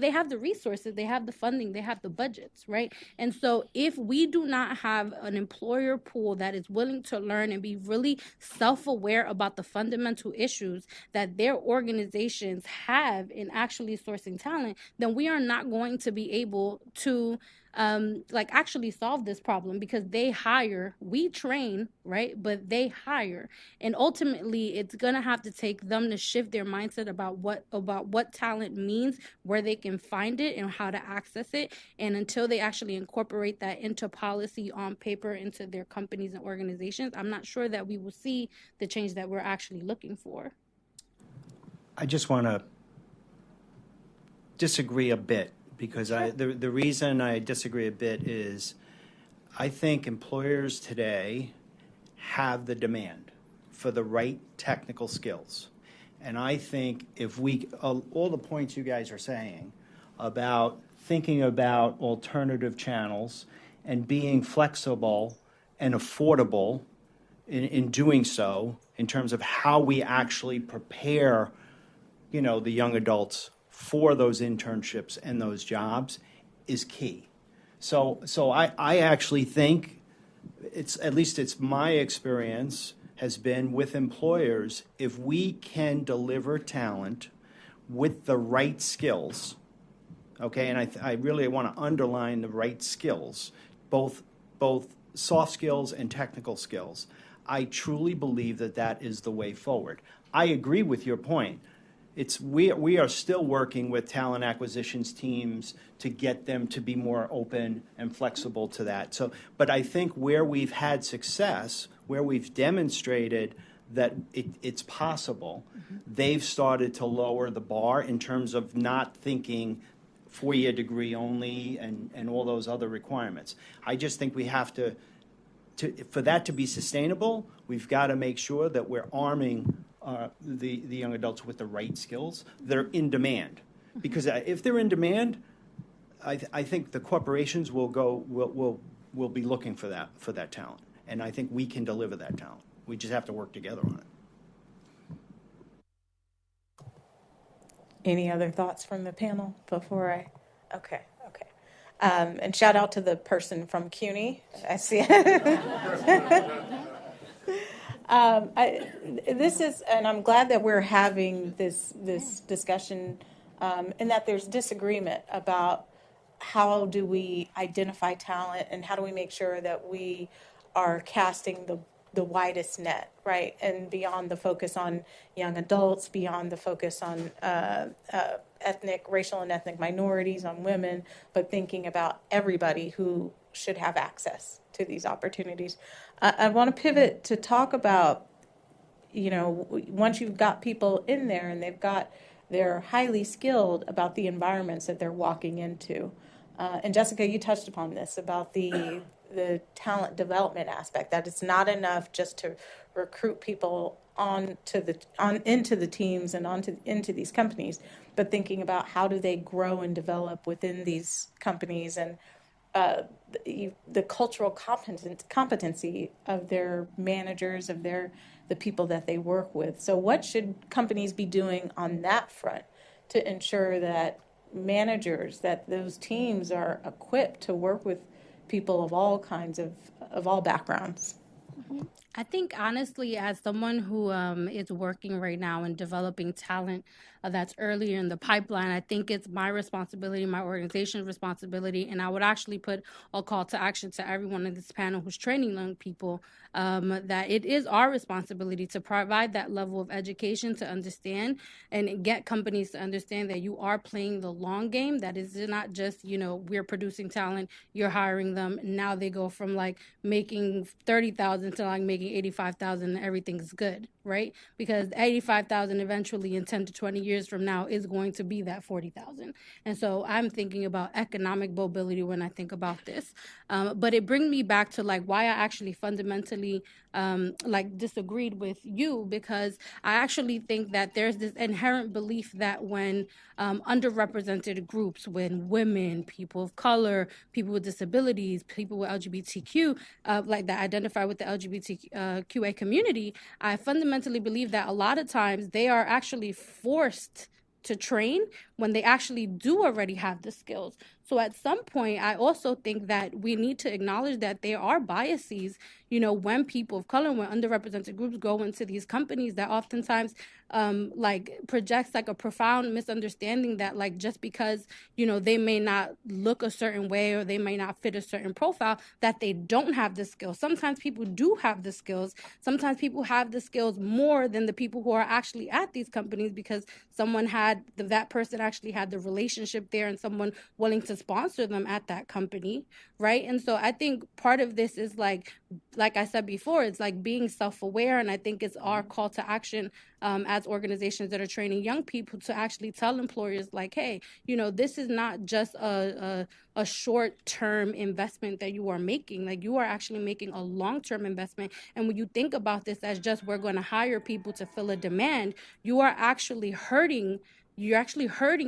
they have the resources, they have the funding, they have the budgets, right? And so if we do not have an employer pool that is willing to learn and be really self-aware about the fundamental issues that their organizations have in actually sourcing talent, then we are not going to be able to actually solve this problem, because they hire, we train, right? But they hire. And ultimately it's going to have to take them to shift their mindset about what talent means, where they can find it and how to access it. And until they actually incorporate that into policy on paper, into their companies and organizations, I'm not sure that we will see the change that we're actually looking for. I just want to disagree a bit because the reason I disagree a bit is I think employers today have the demand for the right technical skills. And I think if all the points you guys are saying about thinking about alternative channels and being flexible and affordable in doing so in terms of how we actually prepare, the young adults for those internships and those jobs is key. So I actually think it's my experience has been with employers, if we can deliver talent with the right skills, okay, and I really want to underline the right skills, both soft skills and technical skills. I truly believe that is the way forward. I agree with your point. We are still working with talent acquisitions teams to get them to be more open and flexible to that. But I think where we've had success, where we've demonstrated that it's possible, they've started to lower the bar in terms of not thinking 4-year degree only and all those other requirements. I just think we have to for that to be sustainable, we've got to make sure that we're arming the young adults with the right skills that are in demand. Because if they're in demand, I think the corporations will be looking for that talent, and I think we can deliver that talent. We just have to work together on it. Any other thoughts from the panel before I? Okay. And shout out to the person from CUNY. I see it. And I'm glad that we're having this discussion, and that there's disagreement about how do we identify talent and how do we make sure that we are casting the widest net, right? And beyond the focus on young adults, beyond the focus on racial and ethnic minorities, on women, but thinking about everybody who should have access to these opportunities. I want to pivot to talk about, once you've got people in there and they're highly skilled about the environments that they're walking into. And Jessica, you touched upon this about the talent development aspect, that it's not enough just to recruit people into the teams and into these companies, but thinking about how do they grow and develop within these companies, and the cultural competency of their managers, of the people that they work with. So what should companies be doing on that front to ensure that managers, that those teams are equipped to work with people of all kinds of all backgrounds? I think, honestly, as someone who is working right now and developing talent that's earlier in the pipeline, I think it's my responsibility, my organization's responsibility, and I would actually put a call to action to everyone in this panel who's training young people, that it is our responsibility to provide that level of education to understand and get companies to understand that you are playing the long game, that is not just, we're producing talent, you're hiring them, now they go from making $30,000 to making $85,000 and everything's good, right? Because $85,000 eventually in 10 to 20 years from now is going to be that $40,000. And so I'm thinking about economic mobility when I think about this. But it brings me back to why I actually fundamentally disagreed with you, because I actually think that there's this inherent belief that when underrepresented groups, when women, people of color, people with disabilities, people with LGBTQ, that identify with the LGBTQA community, I fundamentally believe that a lot of times they are actually forced to train when they actually do already have the skills. So at some point, I also think that we need to acknowledge that there are biases, when people of color, when underrepresented groups go into these companies, that oftentimes projects a profound misunderstanding that just because, they may not look a certain way or they may not fit a certain profile, that they don't have the skills. Sometimes people do have the skills. Sometimes people have the skills more than the people who are actually at these companies, because that person actually had the relationship there and someone willing to to sponsor them at that company, right? And so I think part of this is like I said before, it's like being self-aware, and I think it's our call to action as organizations that are training young people to actually tell employers like, hey, this is not just a short-term investment that you are making. Like, you are actually making a long-term investment. And when you think about this as just we're going to hire people to fill a demand, you're actually hurting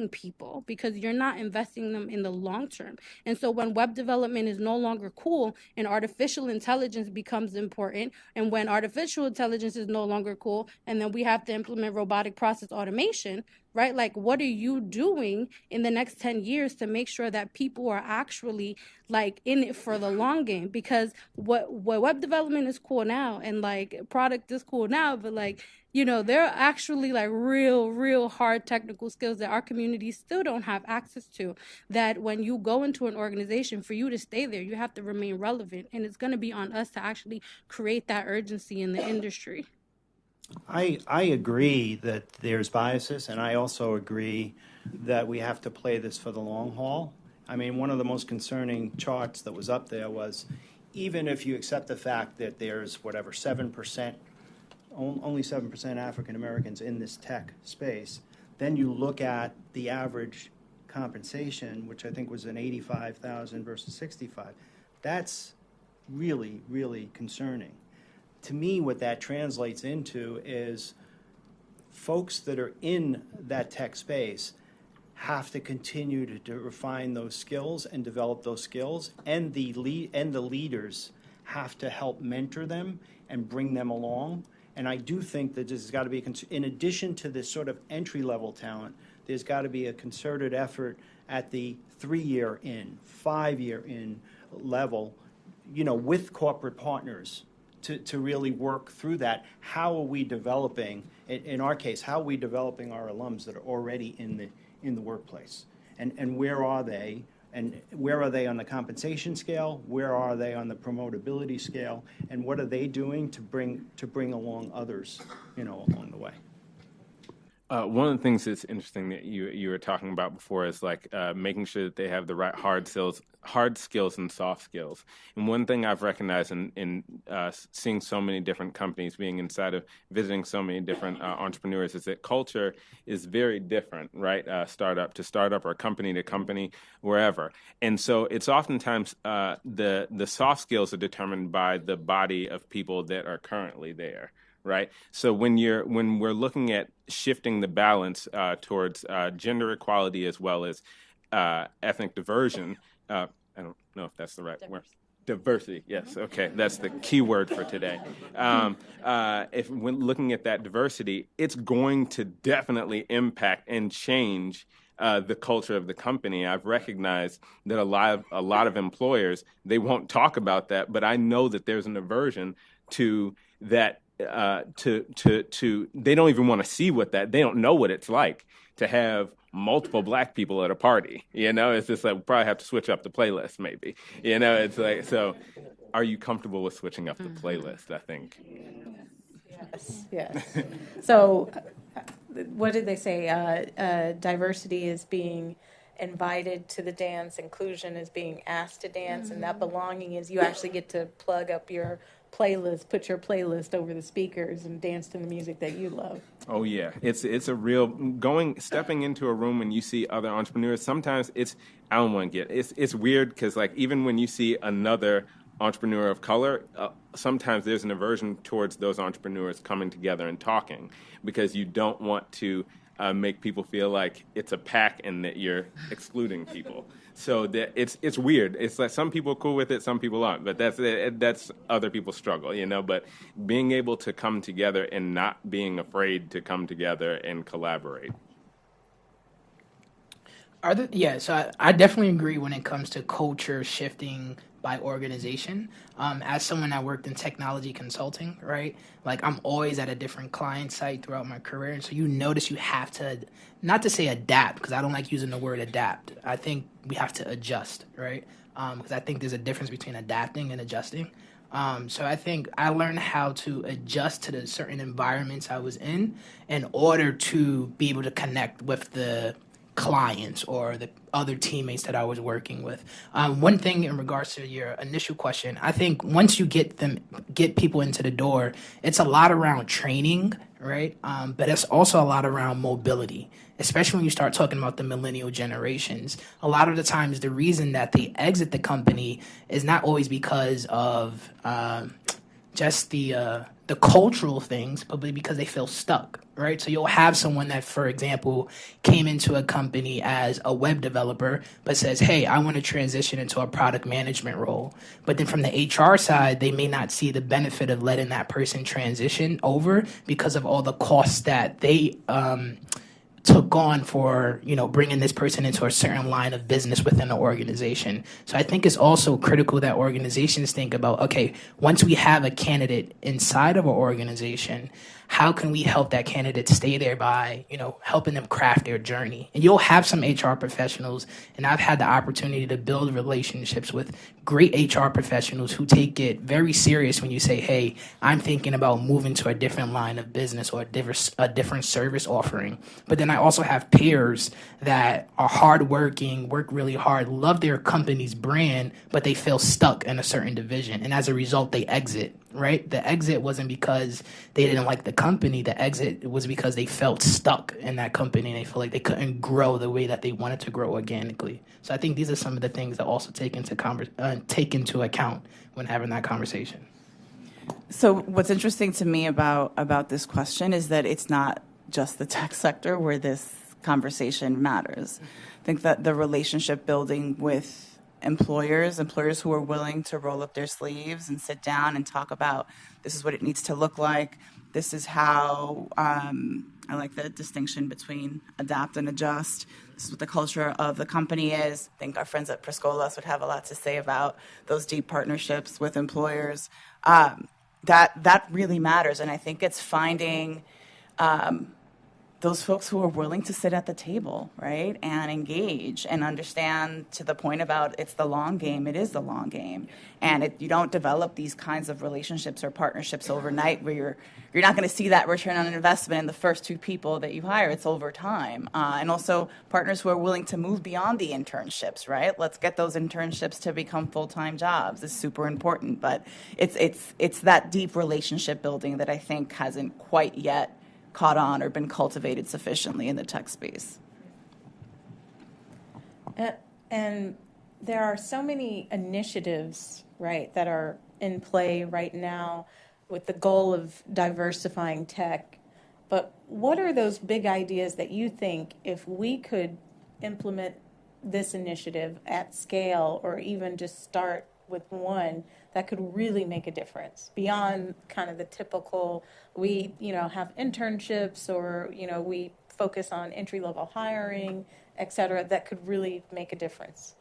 people because you're not investing them in the long term. And so when web development is no longer cool and artificial intelligence becomes important, and when artificial intelligence is no longer cool, and then we have to implement robotic process automation, right? Like, what are you doing in the next 10 years to make sure that people are actually like in it for the long game? Because what web development is cool now, and like product is cool now, but like, there are actually like real hard technical skills that our community still don't have access to, that when you go into an organization, for you to stay there, you have to remain relevant. And it's going to be on us to actually create that urgency in the industry. I agree that there's biases, and I also agree that we have to play this for the long haul. I mean, one of the most concerning charts that was up there was, even if you accept the fact that there's 7%, only 7% African Americans in this tech space, then you look at the average compensation, which I think was an $85,000 versus $65,000. That's really, really concerning. To me, what that translates into is folks that are in that tech space have to continue to refine those skills and develop those skills, and the leaders have to help mentor them and bring them along. And I do think that there's got to be, in addition to this sort of entry-level talent, there's got to be a concerted effort at the 3-year in, 5-year in level, with corporate partners to really work through that. How are we developing, in our case, how are we developing our alums that are already in the workplace? And where are they? And where are they on the compensation scale? Where are they on the promotability scale? And what are they doing to bring along others, along the way? One of the things that's interesting that you were talking about before is like making sure that they have the right hard skills and soft skills. And one thing I've recognized in seeing so many different companies, being inside of visiting so many different entrepreneurs, is that culture is very different, right? Startup to startup or company to company, wherever. And so it's oftentimes the soft skills are determined by the body of people that are currently there. Right. So when we're looking at shifting the balance towards gender equality as well as ethnic diversion, I don't know if that's the right word. Diversity. Yes. Okay. That's the key word for today. If when looking at that diversity, it's going to definitely impact and change the culture of the company. I've recognized that a lot of employers, they won't talk about that, but I know that there's an aversion to that. They don't even want to see they don't know what it's like to have multiple black people at a party. It's just like, we'll probably have to switch up the playlist maybe. It's like, so are you comfortable with switching up the playlist, I think? Yes. So what did they say? Diversity is being invited to the dance, inclusion is being asked to dance, and that belonging is you actually get to plug up your playlist, put your playlist over the speakers and dance to the music that you love. Oh yeah, it's a real stepping into a room when you see other entrepreneurs. Sometimes I don't want to get it's weird because like even when you see another entrepreneur of color, sometimes there's an aversion towards those entrepreneurs coming together and talking because you don't want to make people feel like it's a pack and that you're excluding people. So that it's weird. It's like some people are cool with it, some people aren't. But that's other people's struggle, But being able to come together and not being afraid to come together and collaborate. So I definitely agree when it comes to culture shifting by organization. As someone that worked in technology consulting, right? Like I'm always at a different client site throughout my career. And so you notice you have to, not to say adapt, because I don't like using the word adapt. I think we have to adjust, right? Because I think there's a difference between adapting and adjusting. So I think I learned how to adjust to the certain environments I was in order to be able to connect with the clients or the other teammates that I was working with. One thing in regards to your initial question, I think once you get people into the door, it's a lot around training, right? But it's also a lot around mobility, especially when you start talking about the millennial generations. A lot of the times, the reason that they exit the company is not always because of just the cultural things, but because they feel stuck, right? So you'll have someone that, for example, came into a company as a web developer, but says, hey, I want to transition into a product management role. But then from the HR side, they may not see the benefit of letting that person transition over because of all the costs that they took on for, bringing this person into a certain line of business within the organization. So I think it's also critical that organizations think about, okay, once we have a candidate inside of our organization, how can we help that candidate stay there by, helping them craft their journey? And you'll have some HR professionals, and I've had the opportunity to build relationships with great HR professionals who take it very serious when you say, hey, I'm thinking about moving to a different line of business or a different service offering. But then I also have peers that are hardworking, work really hard, love their company's brand, but they feel stuck in a certain division. And as a result, they exit, right? The exit wasn't because they didn't like the company. The exit was because they felt stuck in that company and they felt like they couldn't grow the way that they wanted to grow organically. So I think these are some of the things that also take into account when having that conversation. So what's interesting to me about this question is that it's not just the tech sector where this conversation matters. I think that the relationship building with employers who are willing to roll up their sleeves and sit down and talk about this is what it needs to look like. This is how I like the distinction between adapt and adjust. This is what the culture of the company is. I think our friends at Priscolas would have a lot to say about those deep partnerships with employers. That really matters, and I think it's finding those folks who are willing to sit at the table, right, and engage and understand, to the point about it's the long game. It is the long game, and you don't develop these kinds of relationships or partnerships overnight where you're not going to see that return on investment in the first two people that you hire. It's over time, and also partners who are willing to move beyond the internships, right? Let's get those internships to become full-time jobs. It's super important, but it's that deep relationship building that I think hasn't quite yet caught on or been cultivated sufficiently in the tech space. And there are so many initiatives, right, that are in play right now with the goal of diversifying tech. But what are those big ideas that you think, if we could implement this initiative at scale or even just start with one, that could really make a difference beyond kind of the typical, we, have internships or, we focus on entry-level hiring, et cetera, that could really make a difference?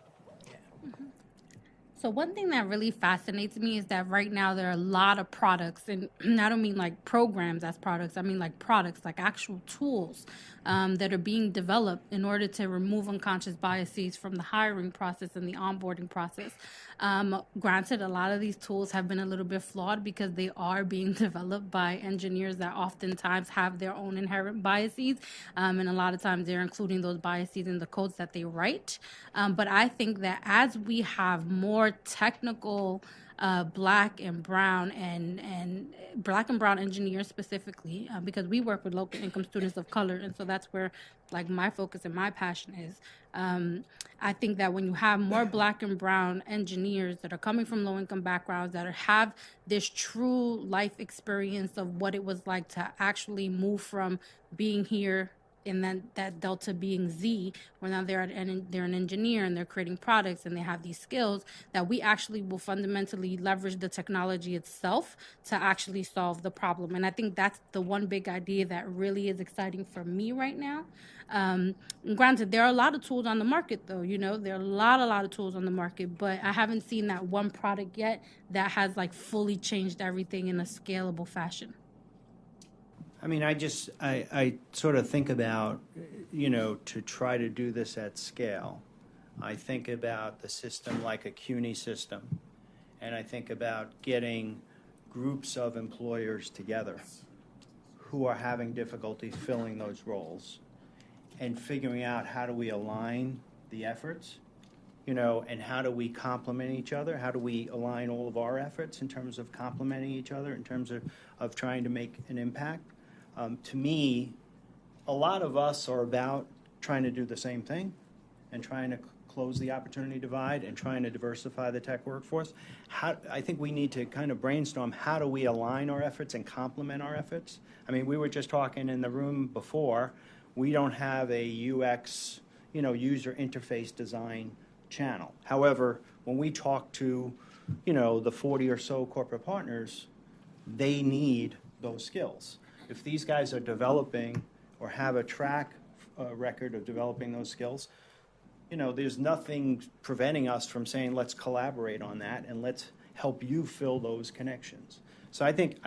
So one thing that really fascinates me is that right now there are a lot of products, and I don't mean like programs as products, I mean like products, like actual tools that are being developed in order to remove unconscious biases from the hiring process and the onboarding process. Granted, a lot of these tools have been a little bit flawed because they are being developed by engineers that oftentimes have their own inherent biases, and a lot of times they're including those biases in the codes that they write. But I think that as we have more technical Black and brown and Black and brown engineers specifically, because we work with local income students of color, and so that's where like my focus and my passion is. I think that when you have more Black and brown engineers that are coming from low income backgrounds, that have this true life experience of what it was like to actually move from being here and then that delta being Z, where now they're an engineer and they're creating products and they have these skills, that we actually will fundamentally leverage the technology itself to actually solve the problem. And I think that's the one big idea that really is exciting for me right now. Granted, there are a lot of tools on the market, though. There are a lot of tools on the market, but I haven't seen that one product yet that has like fully changed everything in a scalable fashion. I mean, I sort of think about, to try to do this at scale. I think about the system like a CUNY system, and I think about getting groups of employers together who are having difficulty filling those roles and figuring out how do we align the efforts, you know, and how do we complement each other? How do we align all of our efforts in terms of complementing each other, in terms of trying to make an impact? To me, a lot of us are about trying to do the same thing and trying to close the opportunity divide and trying to diversify the tech workforce. I think we need to kind of brainstorm how do we align our efforts and complement our efforts. I mean, we were just talking in the room before, we don't have a UX, you know, user interface design channel. However, when we talk to, you know, the 40 or so corporate partners, they need those skills. If these guys are developing or have a track record of developing those skills, you know, there's nothing preventing us from saying, let's collaborate on that and let's help you fill those connections. So I think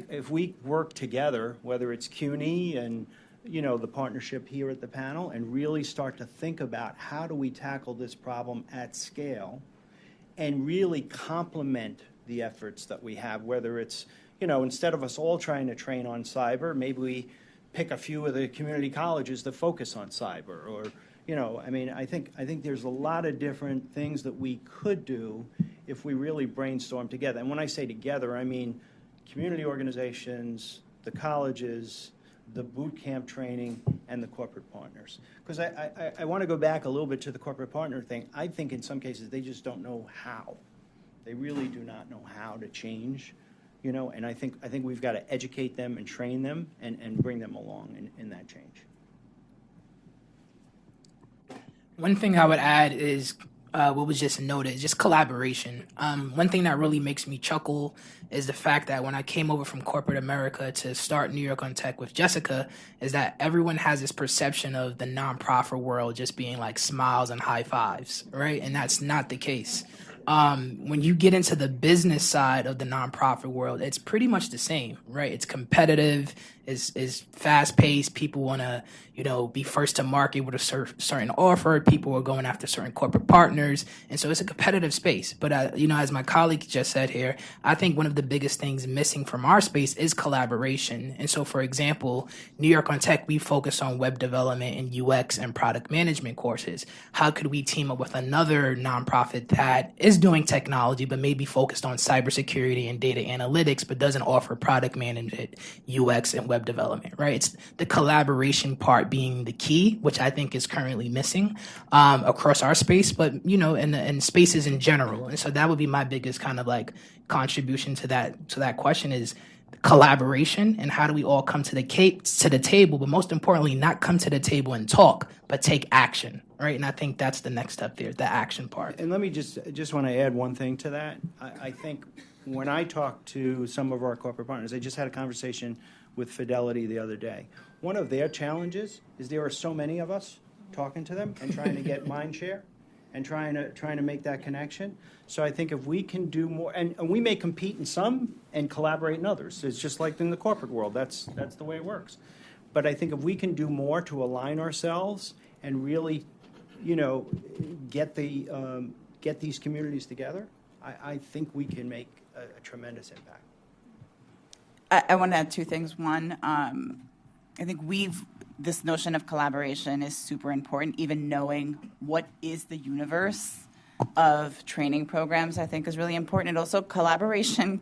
if we work together, whether it's CUNY and, you know, the partnership here at the panel, and really start to think about how do we tackle this problem at scale and really complement the efforts that we have, whether it's, you know, instead of us all trying to train on cyber, maybe we pick a few of the community colleges that focus on cyber, or, you know, I mean, I think there's a lot of different things that we could do if we really brainstorm together. And when I say together, I mean community organizations, the colleges, the boot camp training, and the corporate partners. Because I want to go back a little bit to the corporate partner thing. I think in some cases they just don't know how. They really do not know how to change, you know, and I think we've got to educate them and train them and bring them along in that change. One thing I would add is what was just noted, just collaboration. One thing that really makes me chuckle is the fact that when I came over from corporate America to start New York on Tech with Jessica, is that everyone has this perception of the nonprofit world just being like smiles and high fives, right? And that's not the case. When you get into the business side of the nonprofit world, it's pretty much the same, right? It's competitive, is fast paced. People want to, you know, be first to market with a certain offer. People are going after certain corporate partners. And so it's a competitive space. But, you know, as my colleague just said here, I think one of the biggest things missing from our space is collaboration. And so, for example, New York on Tech, we focus on web development and UX and product management courses. How could we team up with another nonprofit that is doing technology, but maybe focused on cybersecurity and data analytics, but doesn't offer product management, UX, and web development, right? It's the collaboration part being the key, which I think is currently missing across our space, but, you know, in spaces in general. And so that would be my biggest kind of like contribution to that question is collaboration, and how do we all come to the table, but most importantly, not come to the table and talk, but take action, right? And I think that's the next step there, the action part. And let me just want to add one thing to that. I think when I talk to some of our corporate partners, I just had a conversation with Fidelity the other day. One of their challenges is there are so many of us talking to them and trying to get mind share and trying to make that connection. So I think if we can do more, and we may compete in some and collaborate in others. It's just like in the corporate world. That's the way it works. But I think if we can do more to align ourselves and really, you know, get these communities together, I think we can make a tremendous impact. I want to add two things. One, I think this notion of collaboration is super important. Even knowing what is the universe of training programs, I think, is really important. And also, collaboration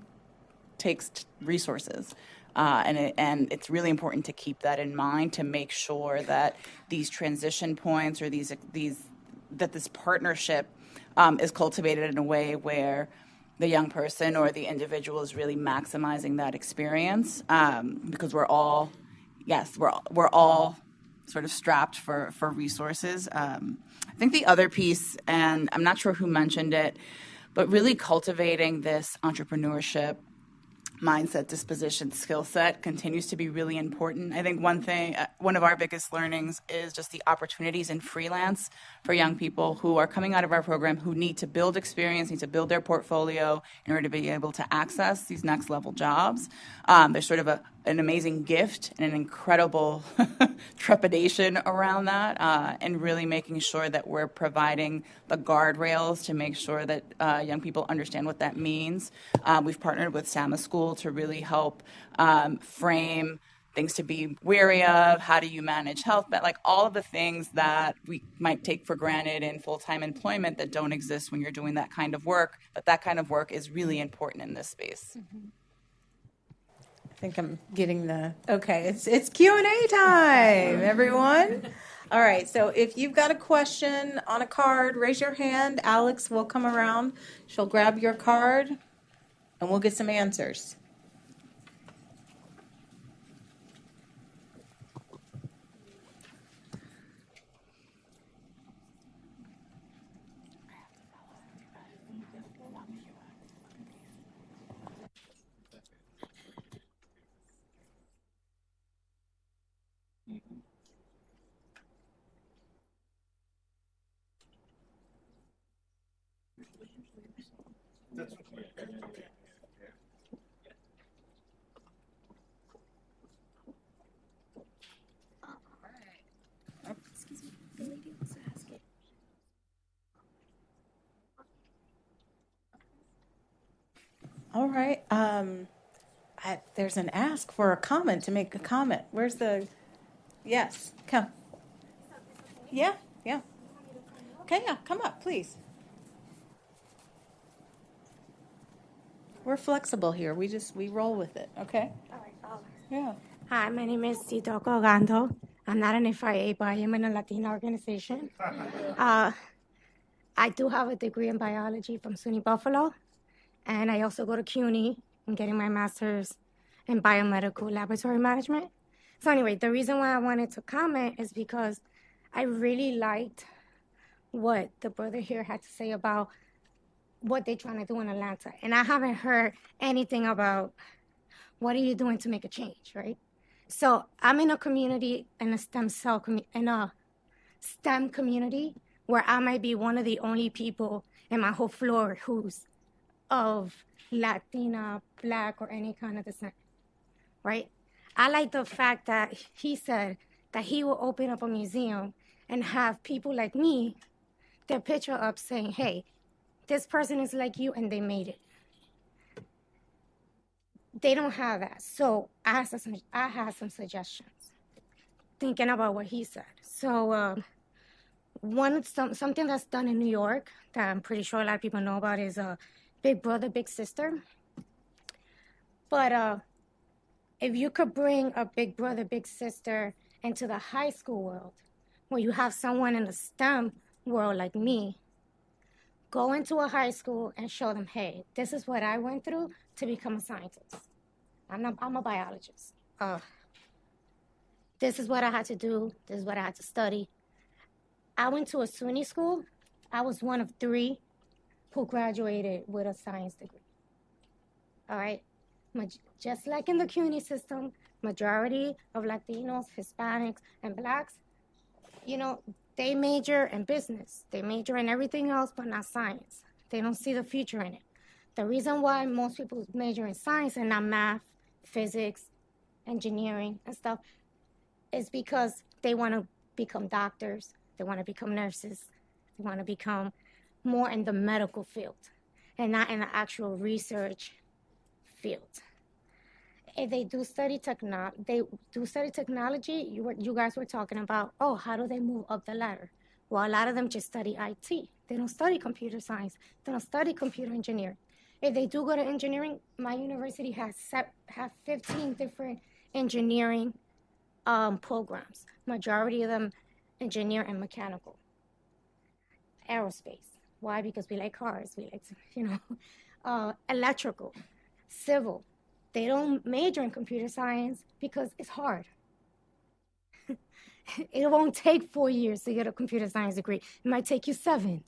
takes resources. And it's really important to keep that in mind, to make sure that these transition points or that this partnership is cultivated in a way where the young person or the individual is really maximizing that experience, because we're all sort of strapped for resources. I think the other piece, and I'm not sure who mentioned it, but really cultivating this entrepreneurship mindset, disposition, skill set continues to be really important. I think one of our biggest learnings is just the opportunities in freelance for young people who are coming out of our program who need to build experience, need to build their portfolio in order to be able to access these next level jobs. There's sort of an amazing gift and an incredible trepidation around that, and really making sure that we're providing the guardrails to make sure that young people understand what that means. We've partnered with Sama School to really help frame things to be wary of, how do you manage health, but like all of the things that we might take for granted in full-time employment that don't exist when you're doing that kind of work, but that kind of work is really important in this space. I think I'm getting the, okay, it's Q&A time, everyone. All right, so if you've got a question on a card, raise your hand. Alex will come around. She'll grab your card, and we'll get some answers. All right. There's an ask for a comment, to make a comment. Where's the, yes, come. Yeah. Okay, yeah, come up, please. We're flexible here. We roll with it, okay? Yeah. Hi, my name is Cito Colgando. I'm not an FIA, but I am in a Latina organization. I do have a degree in biology from SUNY Buffalo, and I also go to CUNY. I'm getting my master's in biomedical laboratory management. So anyway, the reason why I wanted to comment is because I really liked what the brother here had to say about what they're trying to do in Atlanta. And I haven't heard anything about what are you doing to make a change, right? So I'm in a community, in a STEM community, where I might be one of the only people in my whole floor who's of Latina, Black, or any kind of descent, right? I like the fact that he said that he will open up a museum and have people like me, their picture up saying, hey, this person is like you and they made it. They don't have that. So I had some suggestions, thinking about what he said. So something that's done in New York that I'm pretty sure a lot of people know about is Big Brother, Big Sister. But if you could bring a Big Brother, Big Sister into the high school world, where you have someone in the STEM world like me, go into a high school and show them, hey, this is what I went through to become a scientist. I'm a biologist. This is what I had to do. This is what I had to study. I went to a SUNY school. I was one of 3 who graduated with a science degree. All right? Just like in the CUNY system, majority of Latinos, Hispanics, and Blacks, they major in business. They major in everything else but not science. They don't see the future in it. The reason why most people major in science and not math, physics, engineering, and stuff is because they want to become doctors. They want to become nurses. They want to become more in the medical field and not in the actual research field. If they do study technology, you guys were talking about, how do they move up the ladder? Well, a lot of them just study IT. They don't study computer science. They don't study computer engineering. If they do go to engineering, my university has 15 different engineering programs. Majority of them engineer and mechanical. Aerospace. Why? Because we like cars. We like, electrical, civil. They don't major in computer science because it's hard. It won't take 4 years to get a computer science degree. It might take you 7.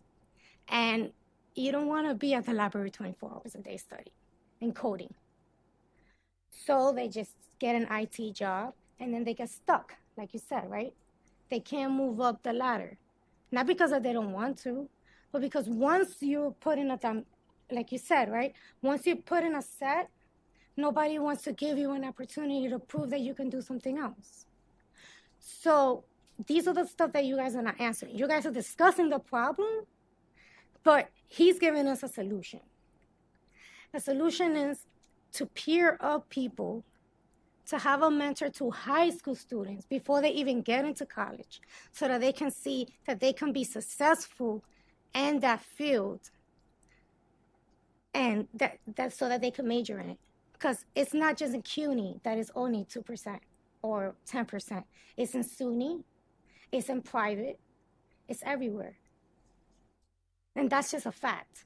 And you don't want to be at the library 24 hours a day studying and coding. So they just get an IT job and then they get stuck, like you said, right? They can't move up the ladder. Not because they don't want to, but because once you put in like you said, right? Once you put in a set, nobody wants to give you an opportunity to prove that you can do something else. So these are the stuff that you guys are not answering. You guys are discussing the problem, but he's giving us a solution. The solution is to peer up people to have a mentor to high school students before they even get into college so that they can see that they can be successful in that field and that so that they can major in it. Because it's not just in CUNY that is only 2% or 10%. It's in SUNY, it's in private, it's everywhere. And that's just a fact.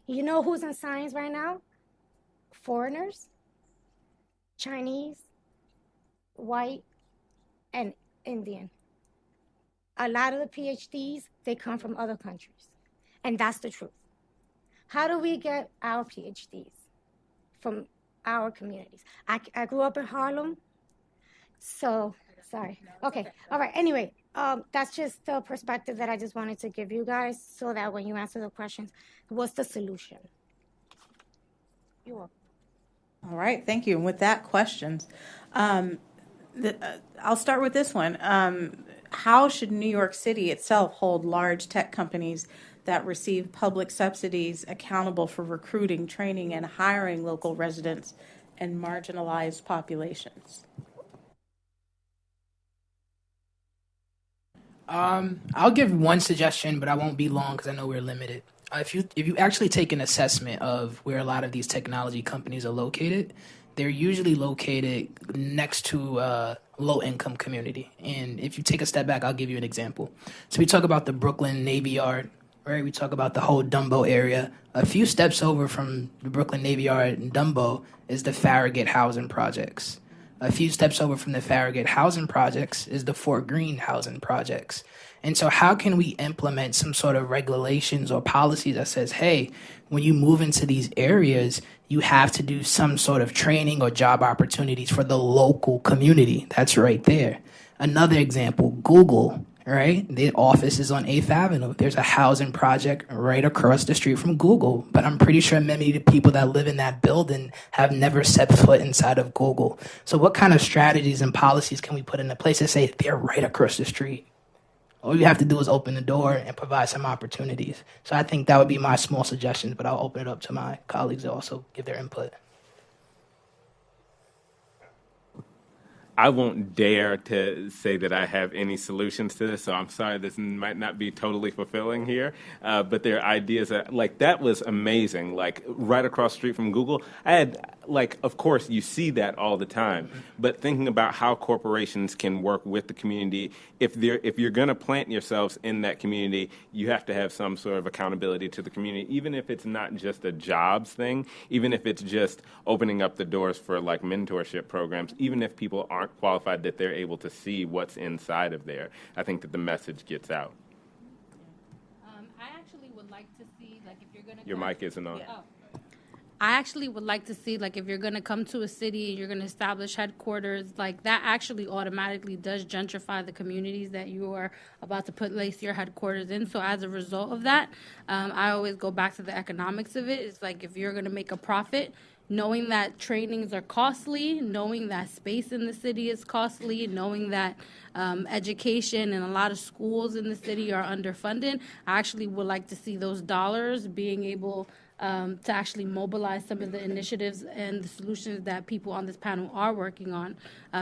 You know who's in science right now? Foreigners, Chinese, white, and Indian. A lot of the PhDs, they come from other countries. And that's the truth. How do we get our PhDs? From our communities. I grew up in Harlem, so, sorry. Okay, all right, anyway, that's just the perspective that I just wanted to give you guys so that when you answer the questions, what's the solution? You're welcome. All right, thank you. And with that, questions. I'll start with this one. How should New York City itself hold large tech companies that receive public subsidies accountable for recruiting, training, and hiring local residents and marginalized populations? I'll give one suggestion, but I won't be long because I know we're limited. If you actually take an assessment of where a lot of these technology companies are located, they're usually located next to a low-income community. And if you take a step back, I'll give you an example. So we talk about the Brooklyn Navy Yard, right? We talk about the whole Dumbo area. A few steps over from the Brooklyn Navy Yard and Dumbo is the Farragut housing projects. A few steps over from the Farragut housing projects is the Fort Greene housing projects. And so how can we implement some sort of regulations or policy that says, hey, when you move into these areas, you have to do some sort of training or job opportunities for the local community? That's right there. Another example, Google, right? The office is on 8th Avenue. There's a housing project right across the street from Google, but I'm pretty sure many of the people that live in that building have never set foot inside of Google. So what kind of strategies and policies can we put into place to say they're right across the street? All you have to do is open the door and provide some opportunities. So I think that would be my small suggestions, but I'll open it up to my colleagues to also give their input. I won't dare to say that I have any solutions to this, so I'm sorry this might not be totally fulfilling here, but there are ideas that was amazing, like right across the street from Google. I had, of course, you see that all the time, but thinking about how corporations can work with the community, if you're going to plant yourselves in that community, you have to have some sort of accountability to the community, even if it's not just a jobs thing, even if it's just opening up the doors for mentorship programs, even if people aren't qualified, that they're able to see what's inside of there. I think that the message gets out. I actually would like to see, if you're going to... Your mic isn't on. Oh. I actually would like to see, if you're going to come to a city and you're going to establish headquarters, that actually automatically does gentrify the communities that you are about to place your headquarters in. So as a result of that, I always go back to the economics of it. It's if you're going to make a profit, knowing that trainings are costly, knowing that space in the city is costly, knowing that education and a lot of schools in the city are underfunded, I actually would like to see those dollars being able to actually mobilize some of the initiatives and the solutions that people on this panel are working on.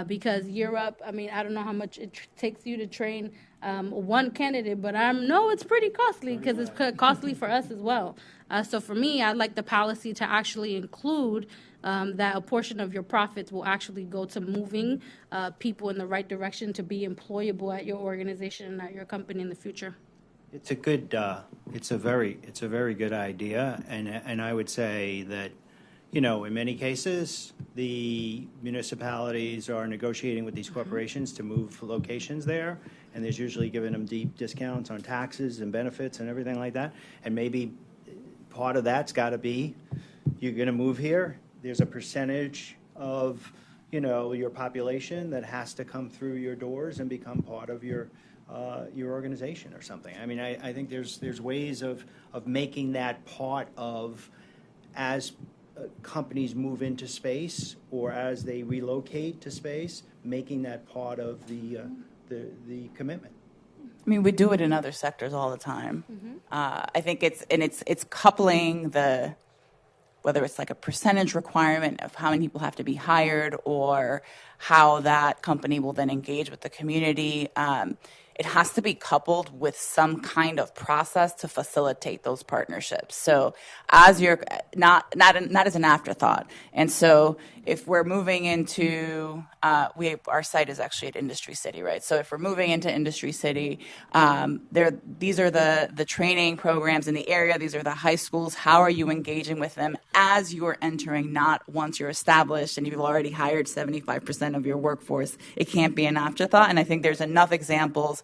Because Europe, I don't know how much it takes you to train one candidate, but I know it's pretty costly because it's costly for us as well. So for me, I'd like the policy to actually include that a portion of your profits will actually go to moving people in the right direction to be employable at your organization and at your company in the future. It's a good, it's a very good idea, and I would say that, in many cases, the municipalities are negotiating with these corporations to move locations there, and there's usually giving them deep discounts on taxes and benefits and everything like that, and maybe part of that's got to be, you're going to move here, there's a percentage of, your population that has to come through your doors and become part of your organization or something. I think there's ways of making that part of, as companies move into space or as they relocate to space, making that part of the commitment. We do it in other sectors all the time. I think it's coupling the whether it's like a percentage requirement of how many people have to be hired or how that company will then engage with the community. It has to be coupled with some kind of process to facilitate those partnerships. So as you're not as an afterthought. And so if we're moving into, our site is actually at Industry City, right? So if we're moving into Industry City, these are the training programs in the area. These are the high schools. How are you engaging with them as you're entering, not once you're established and you've already hired 75% of your workforce? It can't be an afterthought. And I think there's enough examples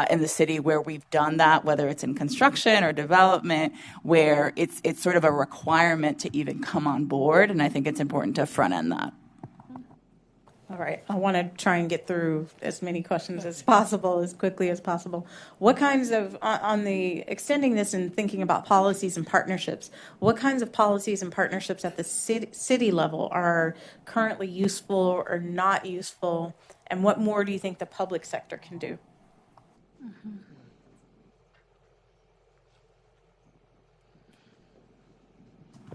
in the city where we've done that, whether it's in construction or development, where it's sort of a requirement to even come on board. And I think it's important to front end that. All right. I want to try and get through as many questions as possible, as quickly as possible. What kinds of, on the extending this and thinking about policies and partnerships, what kinds of policies and partnerships at the city level are currently useful or not useful? And what more do you think the public sector can do? Mm-hmm.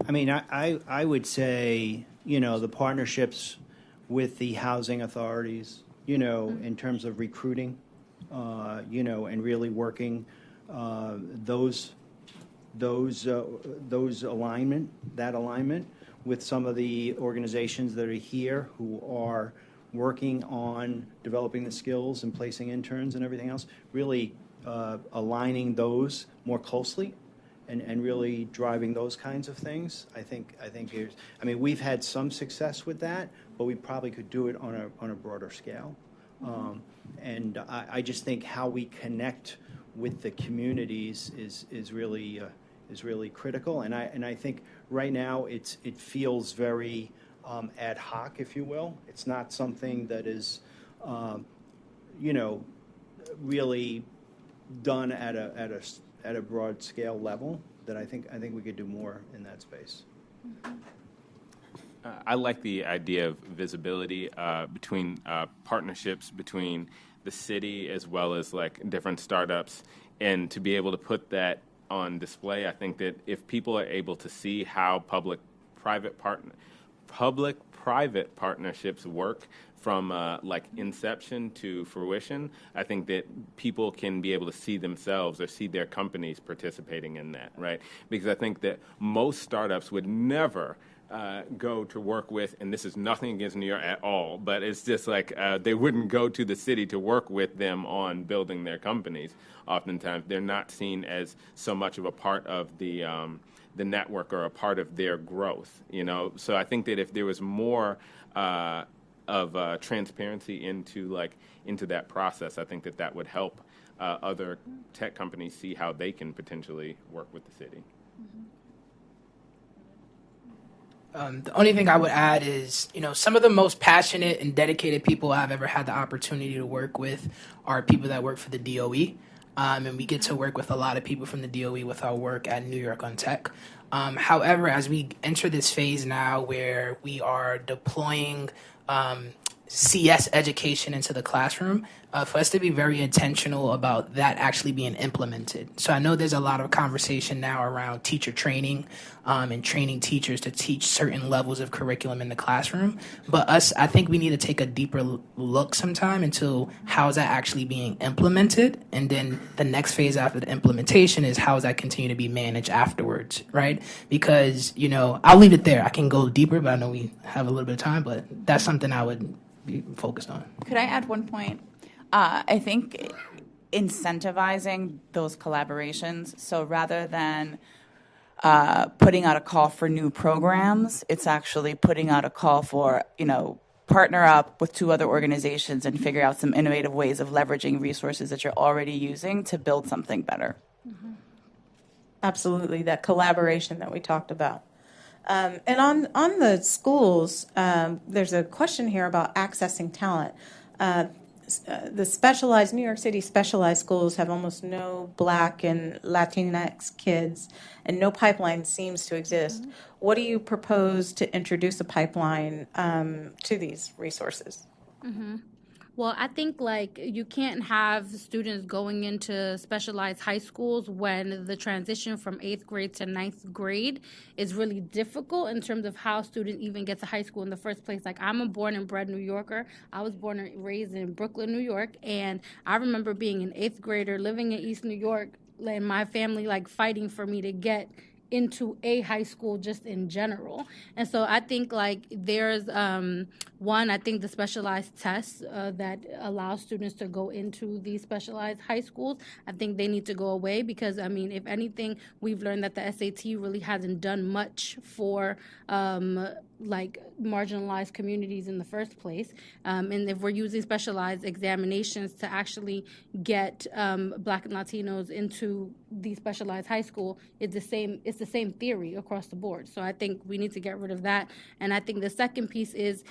I mean, I would say, the partnerships with the housing authorities, in terms of recruiting, and really working those alignment with some of the organizations that are here who are working on developing the skills and placing interns and everything else, really aligning those more closely and really driving those kinds of things. I think we've had some success with that, but we probably could do it on a broader scale. And I just think how we connect with the communities is really critical. And I think right now it feels very ad hoc, if you will. It's not something that is, really done at a broad scale level. That I think we could do more in that space. I like the idea of visibility between partnerships between the city as well as like different startups, and to be able to put that on display. I think that if people are able to see how public-private partnerships work from like inception to fruition, I think that people can be able to see themselves or see their companies participating in that, right? Because I think that most startups would never go to work with, and this is nothing against New York at all, but it's just like they wouldn't go to the city to work with them on building their companies. Oftentimes, they're not seen as so much of a part of the network or a part of their growth, So I think that if there was more of transparency into that process, I think that would help other tech companies see how they can potentially work with the city. The only thing I would add is, some of the most passionate and dedicated people I've ever had the opportunity to work with are people that work for the DOE. And we get to work with a lot of people from the DOE with our work at New York on Tech. However, as we enter this phase now where we are deploying CS education into the classroom, for us to be very intentional about that actually being implemented. So I know there's a lot of conversation now around teacher training and training teachers to teach certain levels of curriculum in the classroom. But I think we need to take a deeper look sometime into how is that actually being implemented. And then the next phase after the implementation is how does that continue to be managed afterwards, right? Because, I'll leave it there. I can go deeper, but I know we have a little bit of time, but that's something I would be focused on. Could I add one point? I think incentivizing those collaborations. So rather than putting out a call for new programs, it's actually putting out a call for, partner up with two other organizations and figure out some innovative ways of leveraging resources that you're already using to build something better. Mm-hmm. Absolutely, that collaboration that we talked about. And on the schools, there's a question here about accessing talent. The New York City specialized schools have almost no Black and Latinx kids, and no pipeline seems to exist. Mm-hmm. What do you propose to introduce a pipeline to these resources? Mm-hmm. Well, I think like you can't have students going into specialized high schools when the transition from 8th grade to 9th grade is really difficult in terms of how students even get to high school in the first place. Like, I'm a born and bred New Yorker. I was born and raised in Brooklyn, New York, and I remember being an 8th grader living in East New York and my family like fighting for me to get into a high school just in general. And so I think like there's I think the specialized tests that allow students to go into these specialized high schools, I think they need to go away because, I mean, if anything, we've learned that the SAT really hasn't done much for like marginalized communities in the first place. And if we're using specialized examinations to actually get Black and Latinos into the specialized high school, it's the same theory across the board. So I think we need to get rid of that. And I think the second piece is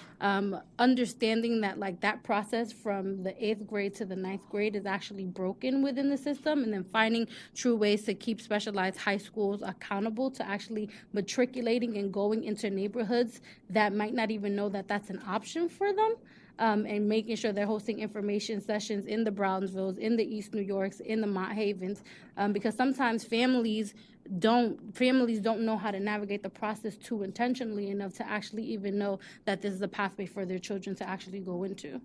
understanding that like that process from the 8th grade to the 9th grade is actually broken within the system, and then finding true ways to keep specialized high schools accountable to actually matriculating and going into neighborhoods that might not even know that that's an option for them. And making sure they're hosting information sessions in the Brownsvilles, in the East New Yorks, in the Mott Havens, because sometimes families don't know how to navigate the process too intentionally enough to actually even know that this is a pathway for their children to actually go into.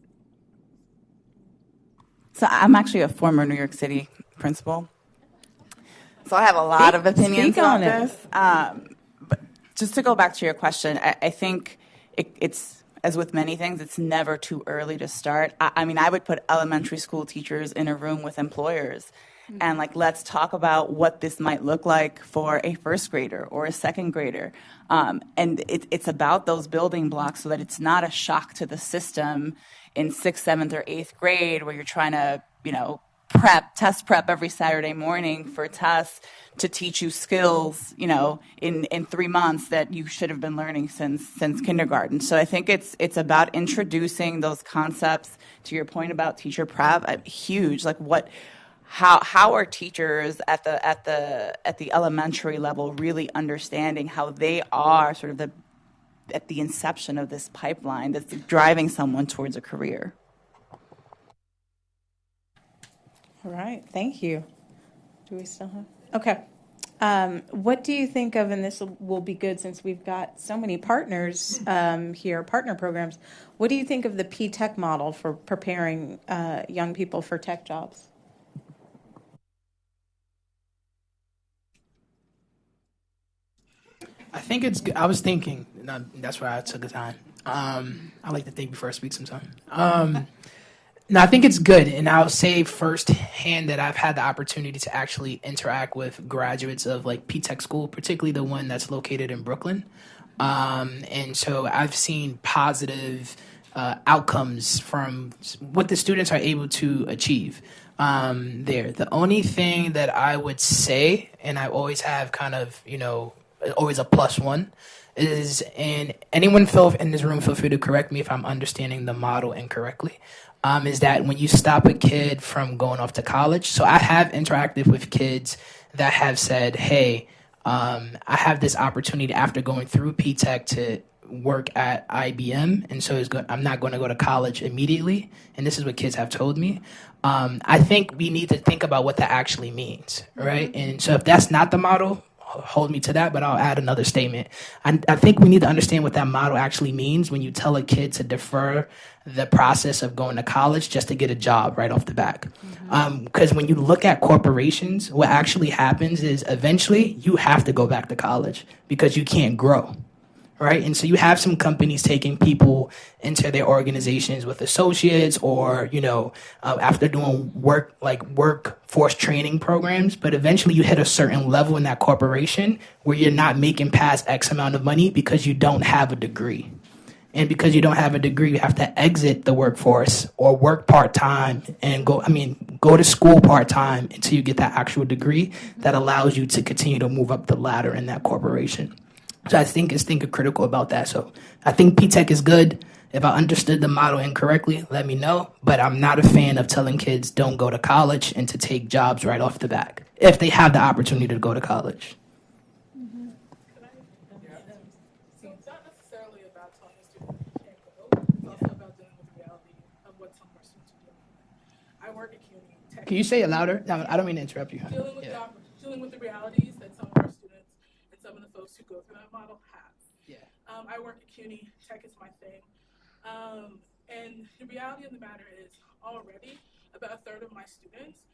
So I'm actually a former New York City principal. So I have a lot of opinions on this. But just to go back to your question, I think it's, as with many things, it's never too early to start. I mean, I would put elementary school teachers in a room with employers and like, let's talk about what this might look like for a first grader or a second grader. And it's about those building blocks so that it's not a shock to the system in 6th, 7th, or 8th grade where you're trying to, test prep every Saturday morning for tests to teach you skills, in 3 months that you should have been learning since kindergarten. So I think it's about introducing those concepts. To your point about teacher prep, huge. Like how are teachers at the elementary level really understanding how they are sort of at the inception of this pipeline that's driving someone towards a career? All right, thank you. Do we still have? Okay. What do you think of, and this will be good since we've got so many partners here, partner programs. What do you think of the P-Tech model for preparing young people for tech jobs? I think it's good. I was thinking, that's why I took the time. I like to think before I speak sometimes. No, I think it's good, and I'll say firsthand that I've had the opportunity to actually interact with graduates of like P-Tech school, particularly the one that's located in Brooklyn. And so I've seen positive outcomes from what the students are able to achieve there. The only thing that I would say, and I always have kind of, always a +1, is, and anyone in this room feel free to correct me if I'm understanding the model incorrectly, is that when you stop a kid from going off to college. So I have interacted with kids that have said, hey, I have this opportunity after going through P-Tech to work at IBM, and so I'm not going to go to college immediately, and this is what kids have told me. I think we need to think about what that actually means, right? And so if that's not the model, hold me to that, but I'll add another statement. I think we need to understand what that model actually means when you tell a kid to defer the process of going to college just to get a job right off the back. Because when you look at corporations, what actually happens is eventually you have to go back to college because you can't grow. Right. And so you have some companies taking people into their organizations with associates or, after doing workforce training programs. But eventually you hit a certain level in that corporation where you're not making past X amount of money because you don't have a degree. And because you don't have a degree, you have to exit the workforce or work part-time and go to school part-time until you get that actual degree that allows you to continue to move up the ladder in that corporation. So I think it's thinking critical about that. So I think P-Tech is good. If I understood the model incorrectly, let me know. But I'm not a fan of telling kids don't go to college and to take jobs right off the bat if they have the opportunity to go to college. So it's not necessarily about telling a student you can't go. It's also about dealing with the reality of what someone our students are dealing with. I work at CUNY Tech. Can you say it louder? No, I don't mean to interrupt you. Dealing with the realities that some of our students and some of the folks who go through that model have. Yeah. I work at CUNY Tech is my thing. And the reality of the matter is already about a third of my students,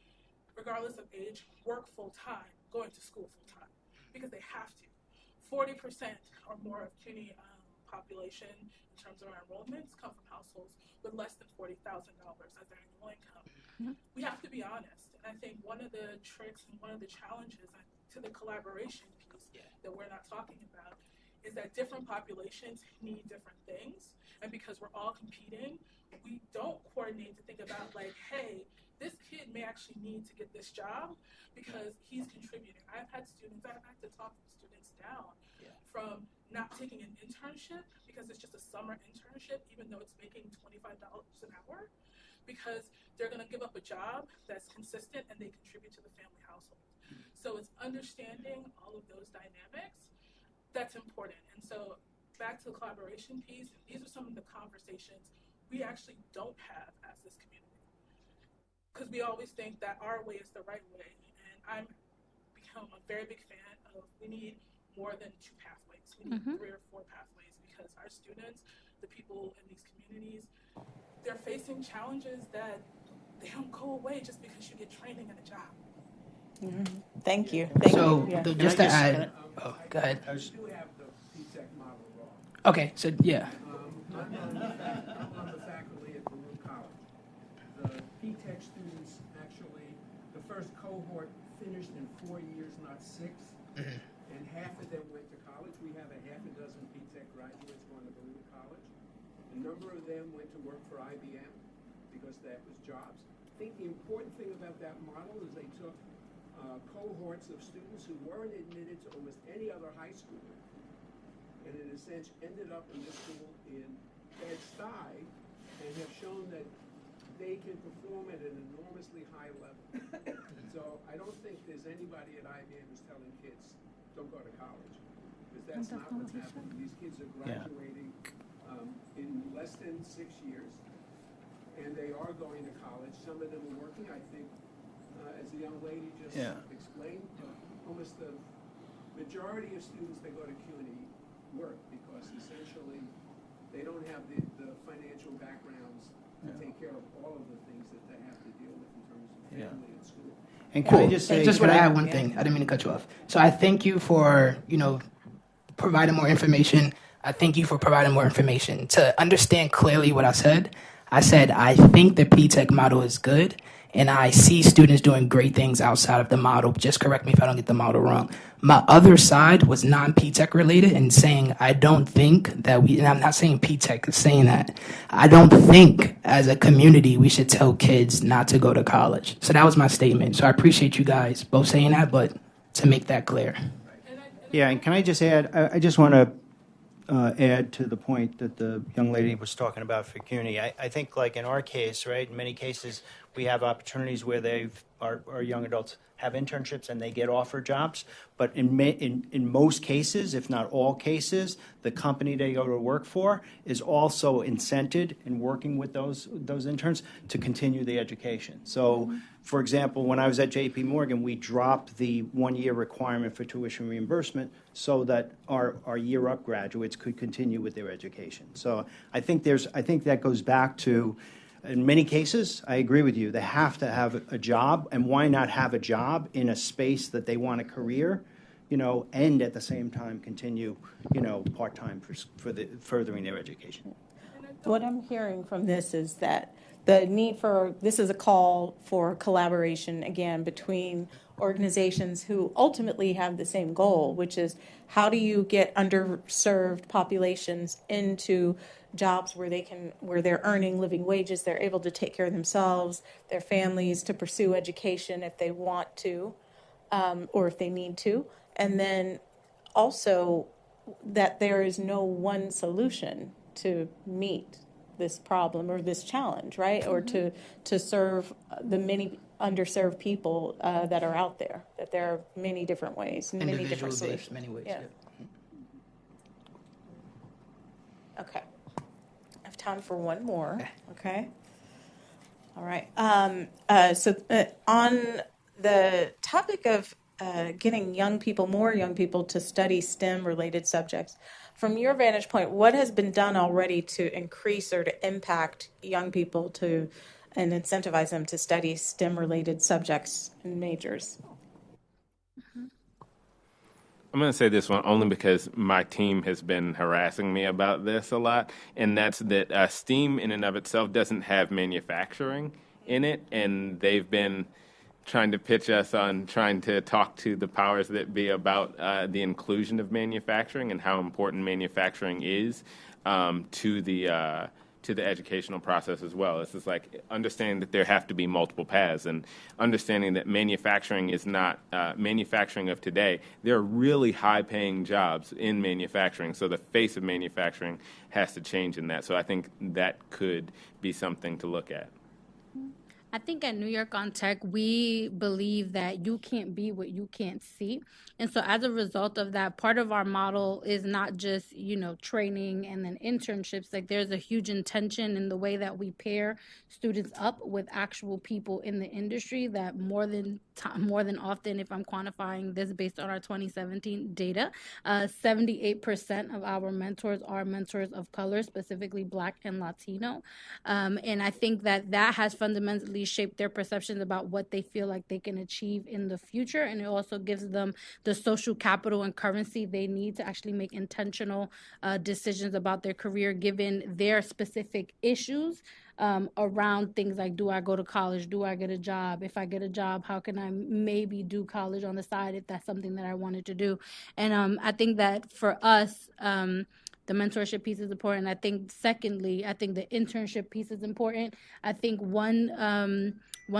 regardless of age, work full time, going to school full time, because they have to. 40% or more of CUNY population in terms of our enrollments come from households with less than $40,000 as their annual income. We have to be honest, and I think one of the tricks and one of the challenges to the collaboration piece that we're not talking about is that different populations need different things, and because we're all competing, we don't coordinate to think about like, hey, this kid may actually need to get this job because he's contributing. I've had to talk students down from not taking an internship because it's just a summer internship, even though it's making $25 an hour, because they're going to give up a job that's consistent and they contribute to the family household. So it's understanding all of those dynamics that's important. And so back to the collaboration piece, these are some of the conversations we actually don't have as this community, because we always think that our way is the right way. And I'm become a very big fan of we need more than 2 pathways. We need 3 or 4 pathways, because our students, the people in these communities, they're facing challenges that they don't go away just because you get training and a job. Thank you. Just to add, go ahead. We do have the P-Tech model wrong. Okay, so yeah. I'm on the faculty at Baruch College. The P-Tech students actually, the first cohort finished in 4 years, not 6, and half of them went to college. We have a half a dozen P-Tech graduates going to Baruch College. A number of them went to work for IBM because that was jobs. I think the important thing about that model is they took cohorts of students who weren't admitted to almost any other high school, and in a sense ended up in this school in Bed-Stuy and have shown that they can perform at an enormously high level. So I don't think there's anybody at IBM who's telling kids, don't go to college, because that's not what's happening. These kids are graduating in less than 6 years, and they are going to college. Some of them are working, I think, as the young lady just explained, almost the majority of students that go to CUNY work because essentially they don't have the financial backgrounds to take care of all of the things that they have to deal with in terms of family and school. And can I just say, just want to add one thing. I didn't mean to cut you off. So I thank you for, providing more information. I thank you for providing more information. To understand clearly what I said, I think the P-Tech model is good, and I see students doing great things outside of the model. Just correct me if I don't get the model wrong. My other side was non-P-Tech related and saying I don't think that and I'm not saying P-Tech is saying that, I don't think as a community we should tell kids not to go to college. So that was my statement. So I appreciate you guys both saying that, but to make that clear. Yeah, and can I just add, I just want to add to the point that the young lady was talking about for CUNY. I think, like in our case, right, in many cases, we have opportunities where our young adults have internships and they get offered jobs. But in most cases, if not all cases, the company they go to work for is also incented in working with those interns to continue the education. So, for example, when I was at J.P. Morgan, we dropped the 1-year requirement for tuition reimbursement so that our year-up graduates could continue with their education. So I think that goes back to, in many cases, I agree with you. They have to have a job, and why not have a job in a space that they want a career, and at the same time continue, part-time for furthering their education. What I'm hearing from this is that this is a call for collaboration, again, between organizations who ultimately have the same goal, which is how do you get underserved populations into jobs where they're earning living wages, they're able to take care of themselves, their families, to pursue education if they want to, or if they need to. And then also that there is no one solution to meet this problem or this challenge, right? Or to serve the many underserved people that are out there, that there are many different ways, many different solutions. Many ways, yeah. Okay. I have time for one more, okay? All right. On the topic of getting more young people to study STEM-related subjects, from your vantage point, what has been done already to increase or to impact young people and incentivize them to study STEM-related subjects and majors? I'm going to say this one only because my team has been harassing me about this a lot, and that's that STEAM in and of itself doesn't have manufacturing in it, and they've been trying to pitch us on trying to talk to the powers that be about the inclusion of manufacturing and how important manufacturing is to the educational process as well. It's just like understanding that there have to be multiple paths and understanding that manufacturing is not manufacturing of today. There are really high-paying jobs in manufacturing, so the face of manufacturing has to change in that. So I think that could be something to look at. I think at New York on Tech, we believe that you can't be what you can't see. And so as a result of that, part of our model is not just, training and then internships. Like there's a huge intention in the way that we pair students up with actual people in the industry that more than often, if I'm quantifying this based on our 2017 data, 78% of our mentors are mentors of color, specifically Black and Latino. And I think that has fundamentally shaped their perceptions about what they feel like they can achieve in the future. And it also gives them the social capital and currency they need to actually make intentional decisions about their career, given their specific issues around things like, do I go to college? Do I get a job? If I get a job, how can I maybe do college on the side if that's something that I wanted to do? And I think that for us, the mentorship piece is important. I think secondly, I think the internship piece is important. I think one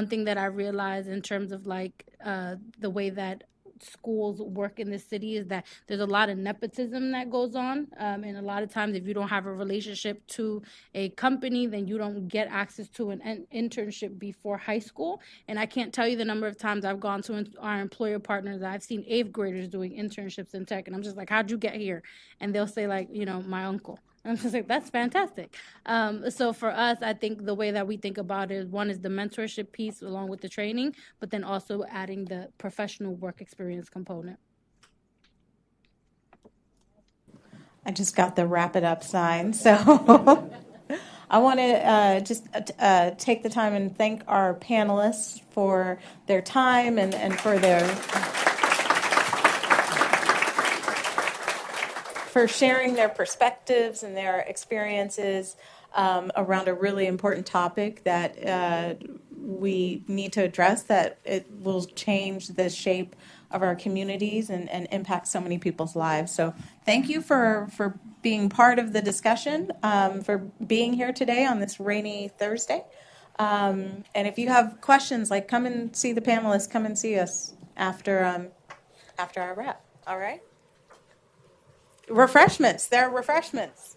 thing that I realized in terms of the way that schools work in the city is that there's a lot of nepotism that goes on. And a lot of times if you don't have a relationship to a company, then you don't get access to an internship before high school. And I can't tell you the number of times I've gone to our employer partners, I've seen 8th graders doing internships in tech. And I'm just like, how'd you get here? And they'll say my uncle. I'm just like, that's fantastic. So for us, I think the way that we think about it is one is the mentorship piece along with the training, but then also adding the professional work experience component. I just got the wrap it up sign. So I want to just take the time and thank our panelists for their time and for sharing their perspectives and their experiences around a really important topic that we need to address, that it will change the shape of our communities and impact so many people's lives. So thank you for being part of the discussion, for being here today on this rainy Thursday. And if you have questions, come and see the panelists, come and see us after our wrap. All right? Refreshments. There are refreshments.